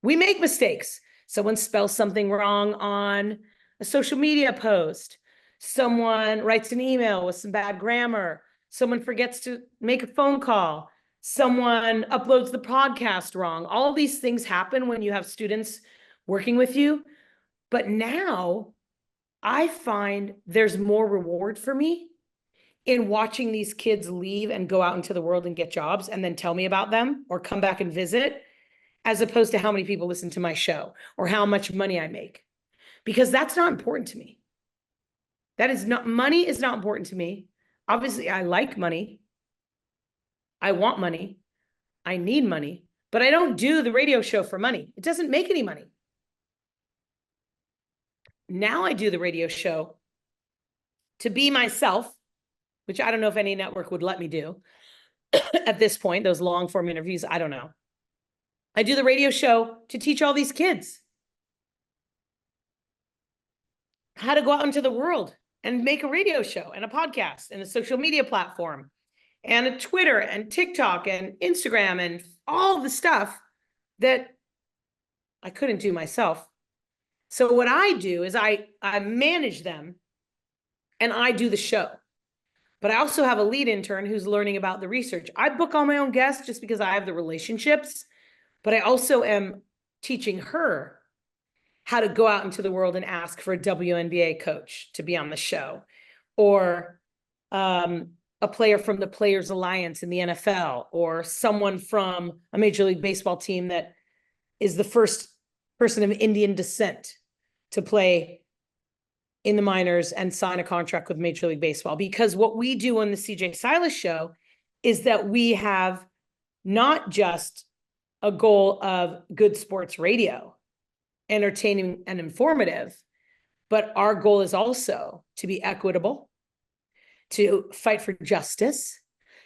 We make mistakes. Someone spells something wrong on a social media post. Someone writes an email with some bad grammar. Someone forgets to make a phone call. Someone uploads the podcast wrong. All of these things happen when you have students working with you. But now I find there's more reward for me in watching these kids leave and go out into the world and get jobs and then tell me about them or come back and visit, as opposed to how many people listen to my show or how much money I make, because that's not important to me. Money is not important to me. Obviously, I like money. I want money. I need money, but I don't do the radio show for money. It doesn't make any money. Now I do the radio show to be myself, which I don't know if any network would let me do at this point, those long form interviews, I don't know. I do the radio show to teach all these kids how to go out into the world and make a radio show and a podcast and a social media platform and a Twitter and TikTok and Instagram and all the stuff that I couldn't do myself. So what I do is I manage them and I do the show. But I also have a lead intern who's learning about the research. I book all my own guests just because I have the relationships, but I also am teaching her how to go out into the world and ask for a WNBA coach to be on the show, or a player from the Players Alliance in the NFL, or someone from a Major League Baseball team that is the first person of Indian descent to play in the minors and sign a contract with Major League Baseball. Because what we do on the CJ Silas show is that we have not just a goal of good sports radio, entertaining and informative, but our goal is also to be equitable, to fight for justice,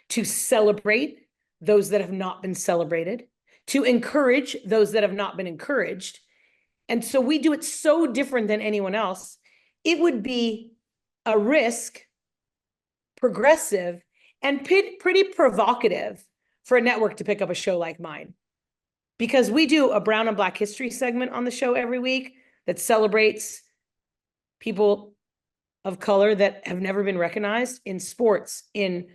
to celebrate those that have not been celebrated, to encourage those that have not been encouraged. And so we do it so different than anyone else. It would be a risk, progressive, and pretty provocative for a network to pick up a show like mine. Because we do a Brown and Black history segment on the show every week that celebrates people of color that have never been recognized in sports, in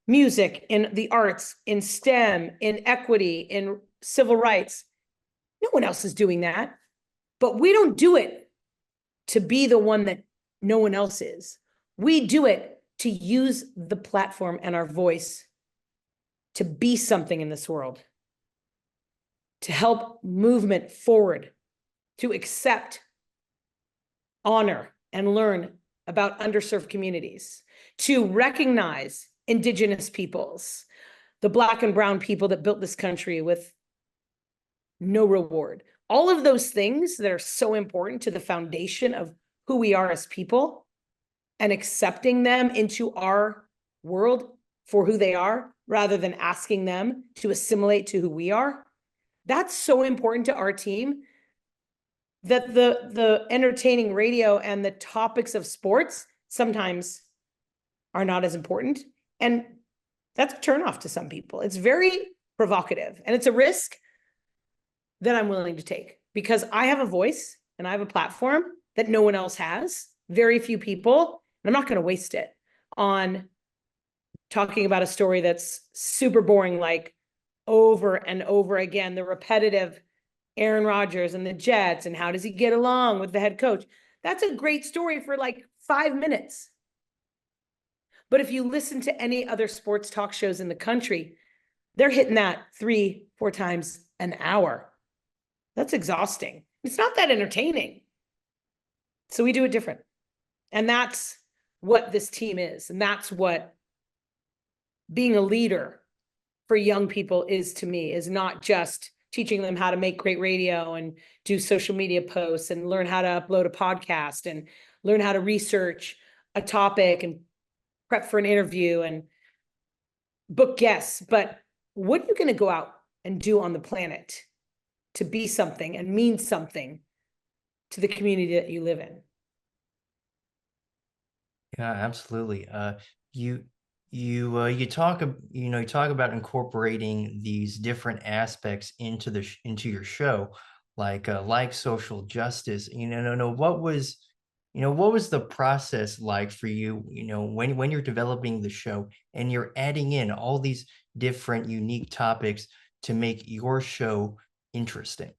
music, in the arts, in STEM, in equity, in civil rights. No one else is doing that. But we don't do it to be the one that no one else is. We do it to use the platform and our voice to be something in this world, to help movement forward, to accept, honor, and learn about underserved communities, to recognize Indigenous peoples, the Black and brown people that built this country with no reward. All of those things that are so important to the foundation of who we are as people, and accepting them into our world for who they are, rather than asking them to assimilate to who we are. That's so important to our team that the entertaining radio and the topics of sports sometimes are not as important. And that's a turnoff to some people. It's very provocative, and it's a risk that I'm willing to take, because I have a voice and I have a platform that no one else has, very few people, and I'm not going to waste it on talking about a story that's super boring, like over and over again, the repetitive Aaron Rodgers and the Jets, and how does he get along with the head coach? That's a great story for like 5 minutes. But if you listen to any other sports talk shows in the country, they're hitting that 3-4 times an hour. That's exhausting. It's not that entertaining. So we do it different. And that's what this team is. And that's what being a leader for young people is to me, is not just teaching them how to make great radio and do social media posts and learn how to upload a podcast and learn how to research a topic and prep for an interview and book guests. But what are you going to go out and do on the planet to be something and mean something to the community that you live in? Yeah, absolutely. You talk you talk about incorporating these different aspects into into your show, like social justice. What was the process like for you? When you're developing the show and you're adding in all these different unique topics to make your show interesting.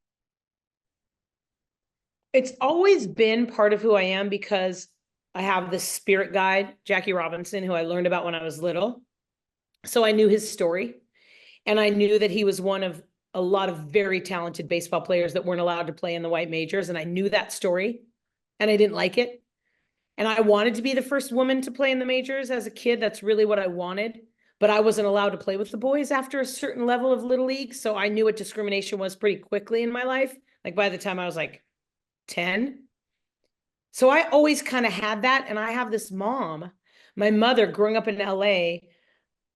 It's always been part of who I am, because I have this spirit guide, Jackie Robinson, who I learned about when I was little. So I knew his story, and I knew that he was one of a lot of very talented baseball players that weren't allowed to play in the white majors. And I knew that story, and I didn't like it. And I wanted to be the first woman to play in the majors as a kid. That's really what I wanted. But I wasn't allowed to play with the boys after a certain level of little league. So I knew what discrimination was pretty quickly in my life. Like by the time I was like 10. So I always kind of had that. And I have this mom, my mother, growing up in LA,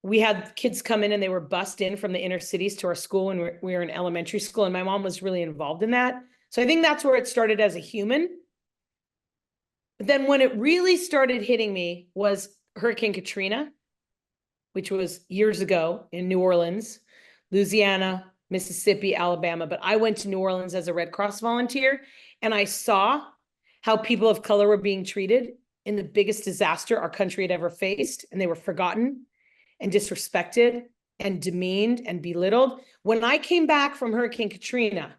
we had kids come in and they were bussed in from the inner cities to our school when we were in elementary school. And my mom was really involved in that. So I think that's where it started as a human. But then when it really started hitting me was Hurricane Katrina, which was years ago in New Orleans, Louisiana, Mississippi, Alabama. But I went to New Orleans as a Red Cross volunteer, and I saw how people of color were being treated in the biggest disaster our country had ever faced. And they were forgotten and disrespected and demeaned and belittled. When I came back from Hurricane Katrina,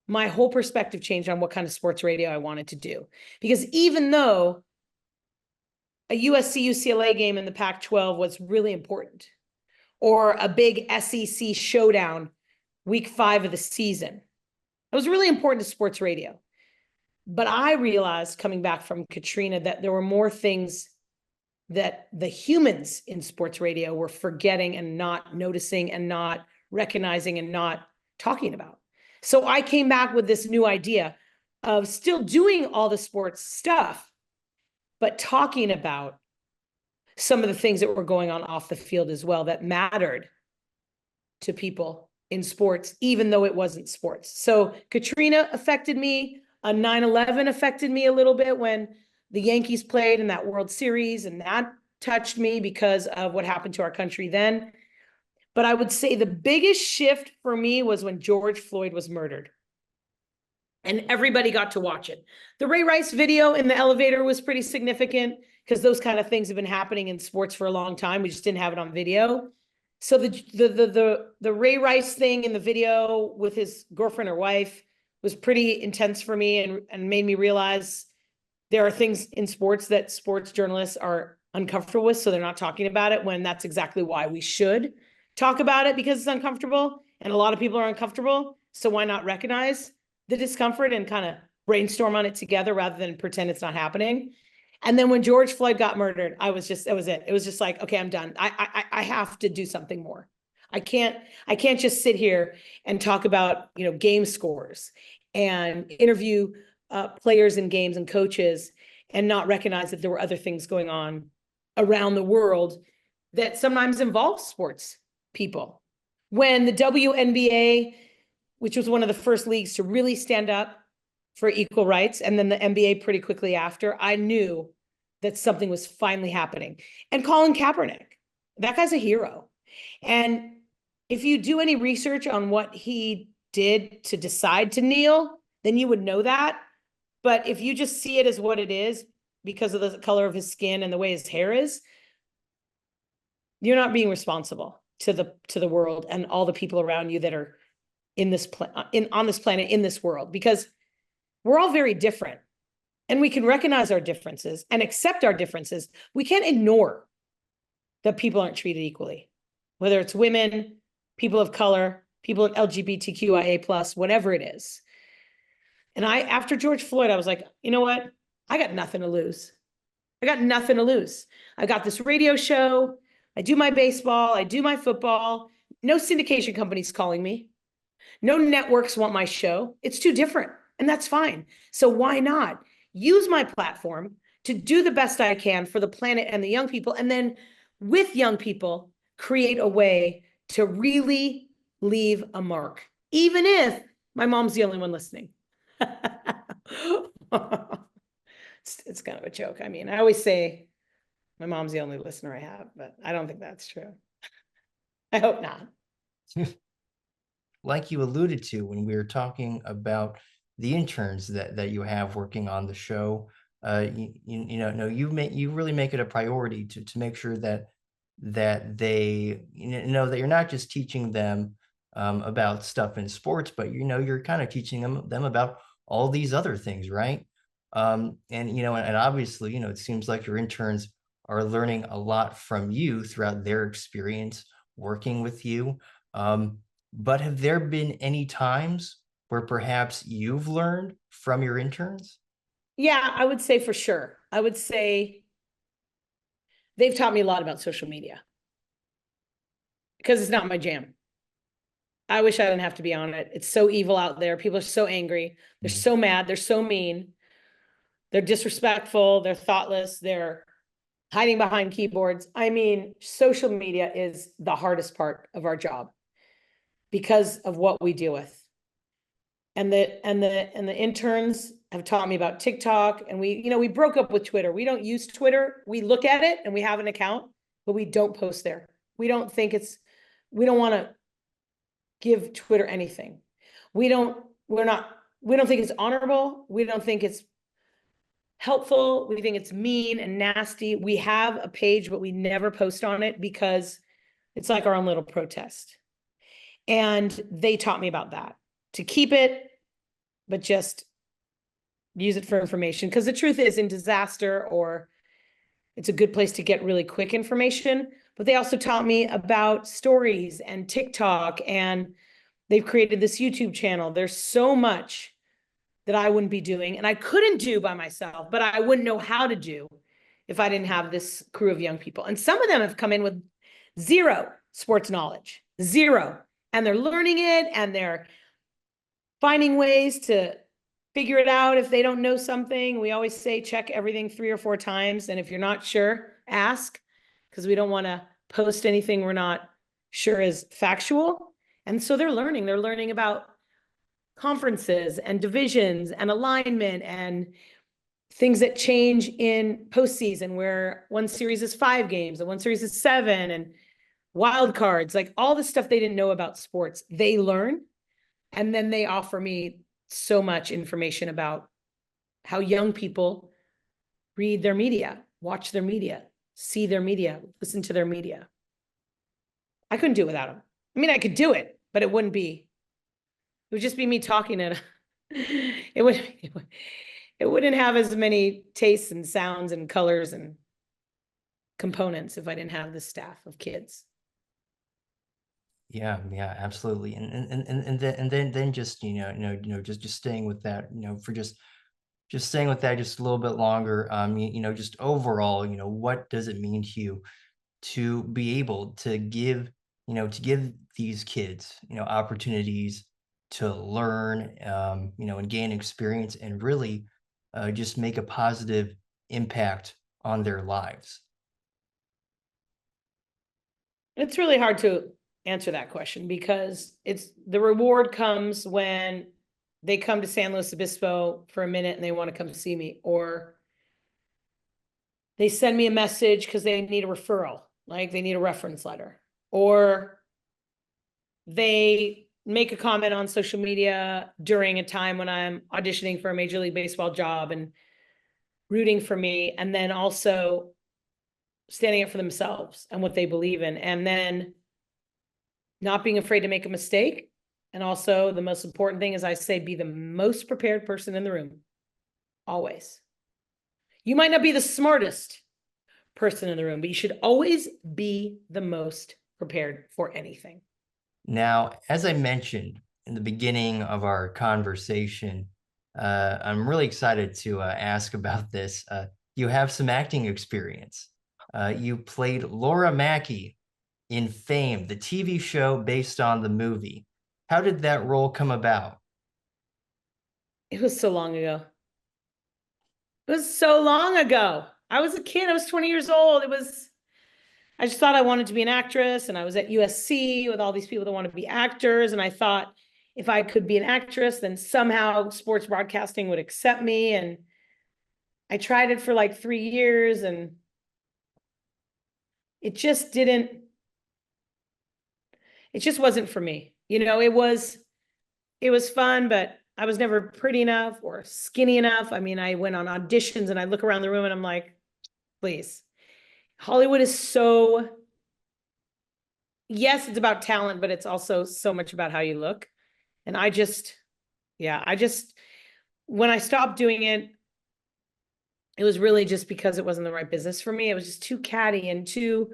my whole perspective changed on what kind of sports radio I wanted to do. Because even though a USC UCLA game in the Pac-12 was really important, or a big SEC showdown week 5 of the season. It was really important to sports radio. But I realized coming back from Katrina that there were more things that the humans in sports radio were forgetting and not noticing and not recognizing and not talking about. So I came back with this new idea of still doing all the sports stuff, but talking about some of the things that were going on off the field as well that mattered to people in sports, even though it wasn't sports. So Katrina affected me. 9/11 affected me a little bit when the Yankees played in that World Series, and that touched me because of what happened to our country then. But I would say the biggest shift for me was when George Floyd was murdered. And everybody got to watch it. The Ray Rice video in the elevator was pretty significant because those kind of things have been happening in sports for a long time. We just didn't have it on video. So the Ray Rice thing in the video with his girlfriend or wife was pretty intense for me and made me realize there are things in sports that sports journalists are uncomfortable with, so they're not talking about it, when that's exactly why we should talk about it, because it's uncomfortable and a lot of people are uncomfortable. So why not recognize the discomfort and kind of brainstorm on it together rather than pretend it's not happening? And then when George Floyd got murdered, that was it. It was just like, okay, I'm done. I have to do something more. I can't just sit here and talk about, game scores and interview players in games and coaches and not recognize that there were other things going on around the world that sometimes involve sports people. When the WNBA, which was one of the first leagues to really stand up for equal rights, and then the NBA pretty quickly after, I knew that something was finally happening. And Colin Kaepernick, that guy's a hero. And if you do any research on what he did to decide to kneel, then you would know that. But if you just see it as what it is because of the color of his skin and the way his hair is, you're not being responsible to the world and all the people around you that are in this on this planet, in this world, because we're all very different and we can recognize our differences and accept our differences. We can't ignore that people aren't treated equally, whether it's women, people of color, people in LGBTQIA+, whatever it is. And after George Floyd, I was like, you know what? I got nothing to lose. I got nothing to lose. I got this radio show. I do my baseball. I do my football. No syndication companies calling me. No networks want my show. It's too different, and that's fine. So why not use my platform to do the best I can for the planet and the young people, and then with young people, create a way to really leave a mark, even if my mom's the only one listening. It's kind of a joke. I mean, I always say my mom's the only listener I have, but I don't think that's true. I hope not. Like you alluded to when we were talking about the interns that you have working on the show, you really make it a priority to make sure that they know that you're not just teaching them about stuff in sports, but you're kind of teaching them about all these other things, right? And obviously, it seems like your interns are learning a lot from you throughout their experience working with you. But have there been any times where perhaps you've learned from your interns? Yeah, I would say for sure. I would say they've taught me a lot about social media because it's not my jam. I wish I didn't have to be on it. It's so evil out there. People are so angry. They're so mad. They're so mean. They're disrespectful. They're thoughtless. They're hiding behind keyboards. I mean, social media is the hardest part of our job because of what we deal with. And the interns have taught me about TikTok, and we broke up with Twitter. We don't use Twitter. We look at it and we have an account, but we don't post there. We don't think we don't want to give Twitter anything. We don't think it's honorable. We don't think it's helpful. We think it's mean and nasty. We have a page, but we never post on it because it's like our own little protest. And they taught me about that, to keep it, but just use it for information. Because the truth is, in disaster or It's a good place to get really quick information, but they also taught me about stories and TikTok, and they've created this YouTube channel. There's so much that I wouldn't be doing and I couldn't do by myself, but I wouldn't know how to do if I didn't have this crew of young people. And some of them have come in with zero sports knowledge, zero. And they're learning it and they're finding ways to figure it out if they don't know something. We always say check everything 3 or 4 times. And if you're not sure, ask, because we don't want to post anything we're not sure is factual. And so they're learning about conferences and divisions and alignment and things that change in postseason, where one series is 5 games and one series is 7, and wild cards, like all the stuff they didn't know about sports, they learn. And then they offer me so much information about how young people read their media, watch their media, see their media, listen to their media. I couldn't do it without them. I mean, I could do it, but it would just be me talking at it wouldn't have as many tastes and sounds and colors and components if I didn't have this staff of kids. Yeah, yeah, absolutely. And then just, just staying with that, for just staying with that just a little bit longer. Just overall, what does it mean to you to be able to give these kids, opportunities to learn, and gain experience and really just make a positive impact on their lives? It's really hard to answer that question because it's the reward comes when they come to San Luis Obispo for a minute and they want to come see me, or they send me a message because they need a referral, like they need a reference letter, or they make a comment on social media during a time when I'm auditioning for a Major League Baseball job and rooting for me, and then also standing up for themselves and what they believe in, and then not being afraid to make a mistake. And also the most important thing is, I say, be the most prepared person in the room. Always. You might not be the smartest person in the room, but you should always be the most prepared for anything. Now, as I mentioned in the beginning of our conversation, I'm really excited to ask about this. You have some acting experience. You played Laura Mackey in Fame, the TV show based on the movie. How did that role come about? It was so long ago. It was so long ago. I was a kid. I was 20 years old. I just thought I wanted to be an actress, and I was at USC with all these people that want to be actors. And I thought if I could be an actress, then somehow sports broadcasting would accept me. And I tried it for like 3 years, and it just wasn't for me. It was fun, but I was never pretty enough or skinny enough. I mean, I went on auditions and I look around the room and I'm like, please. Hollywood is so, yes, it's about talent, but it's also so much about how you look. And when I stopped doing it, it was really just because it wasn't the right business for me. It was just too catty and too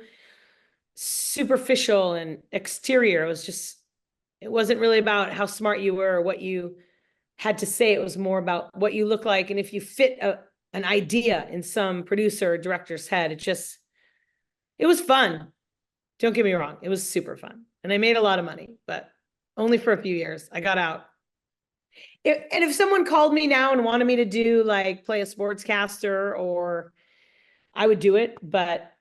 superficial and exterior. It wasn't really about how smart you were or what you had to say. It was more about what you look like. And if you fit an idea in some producer or director's head, it was fun. Don't get me wrong. It was super fun. And I made a lot of money, but only for a few years. I got out. And if someone called me now and wanted me to do like play a sportscaster, or I would do it. But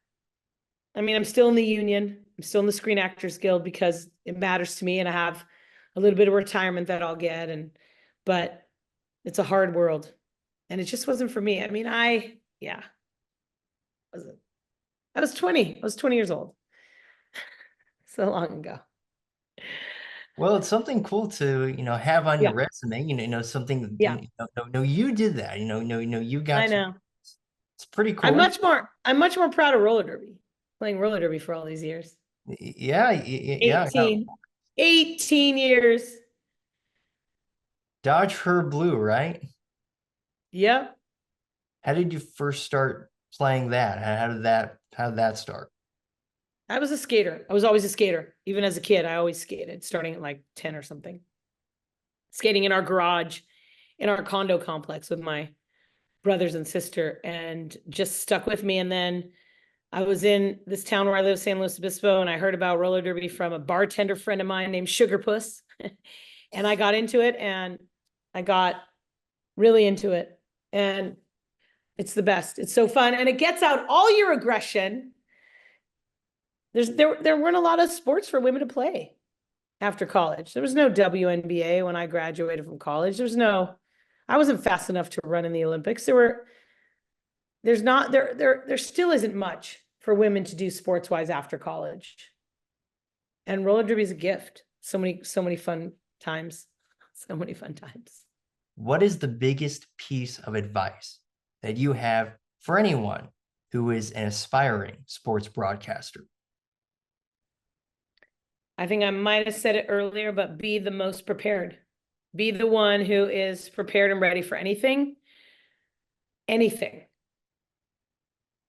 I mean, I'm still in the union. I'm still in the Screen Actors Guild because it matters to me. And I have a little bit of retirement that I'll get. But it's a hard world. And it just wasn't for me. I mean, I was 20. I was 20 years old. So long ago. Well, it's something cool to, have on Yeah. your resume, something, Yeah. you did that, you got I to, know. it's pretty cool. I'm much more proud of roller derby, playing roller derby for all these years. Yeah, yeah. 18 years. Dodge Her Blue, right? Yep. How did you first start playing that? How did that start? I was a skater. I was always a skater. Even as a kid, I always skated, starting at like 10 or something. Skating in our garage, in our condo complex with my brothers and sister, and just stuck with me. And then I was in this town where I live, San Luis Obispo, and I heard about roller derby from a bartender friend of mine named Sugar Puss. And I got into it, and I got really into it. And it's the best. It's so fun. And it gets out all your aggression. There weren't a lot of sports for women to play after college. There was no WNBA when I graduated from college. I wasn't fast enough to run in the Olympics. There still isn't much for women to do sports wise after college. And roller derby is a gift. So many fun times. So many fun times. What is the biggest piece of advice that you have for anyone who is an aspiring sports broadcaster? I think I might have said it earlier, but be the most prepared. Be the one who is prepared and ready for anything. Anything.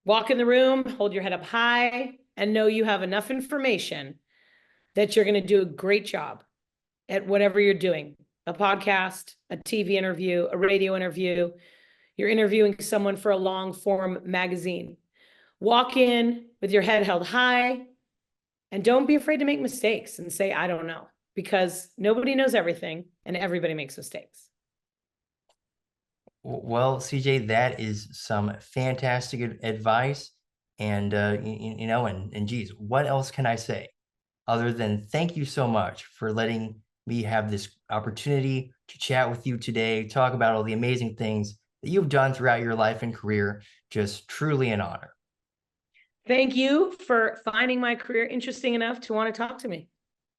Walk in the room, hold your head up high, and know you have enough information that you're going to do a great job at whatever you're doing. A podcast, a TV interview, a radio interview. You're interviewing someone for a long form magazine. Walk in with your head held high, and don't be afraid to make mistakes and say, I don't know, because nobody knows everything and everybody makes mistakes. Well, CJ, that is some fantastic advice. And, and geez, what else can I say other than thank you so much for letting me have this opportunity to chat with you today, talk about all the amazing things that you've done throughout your life and career. Just truly an honor. Thank you for finding my career interesting enough to want to talk to me.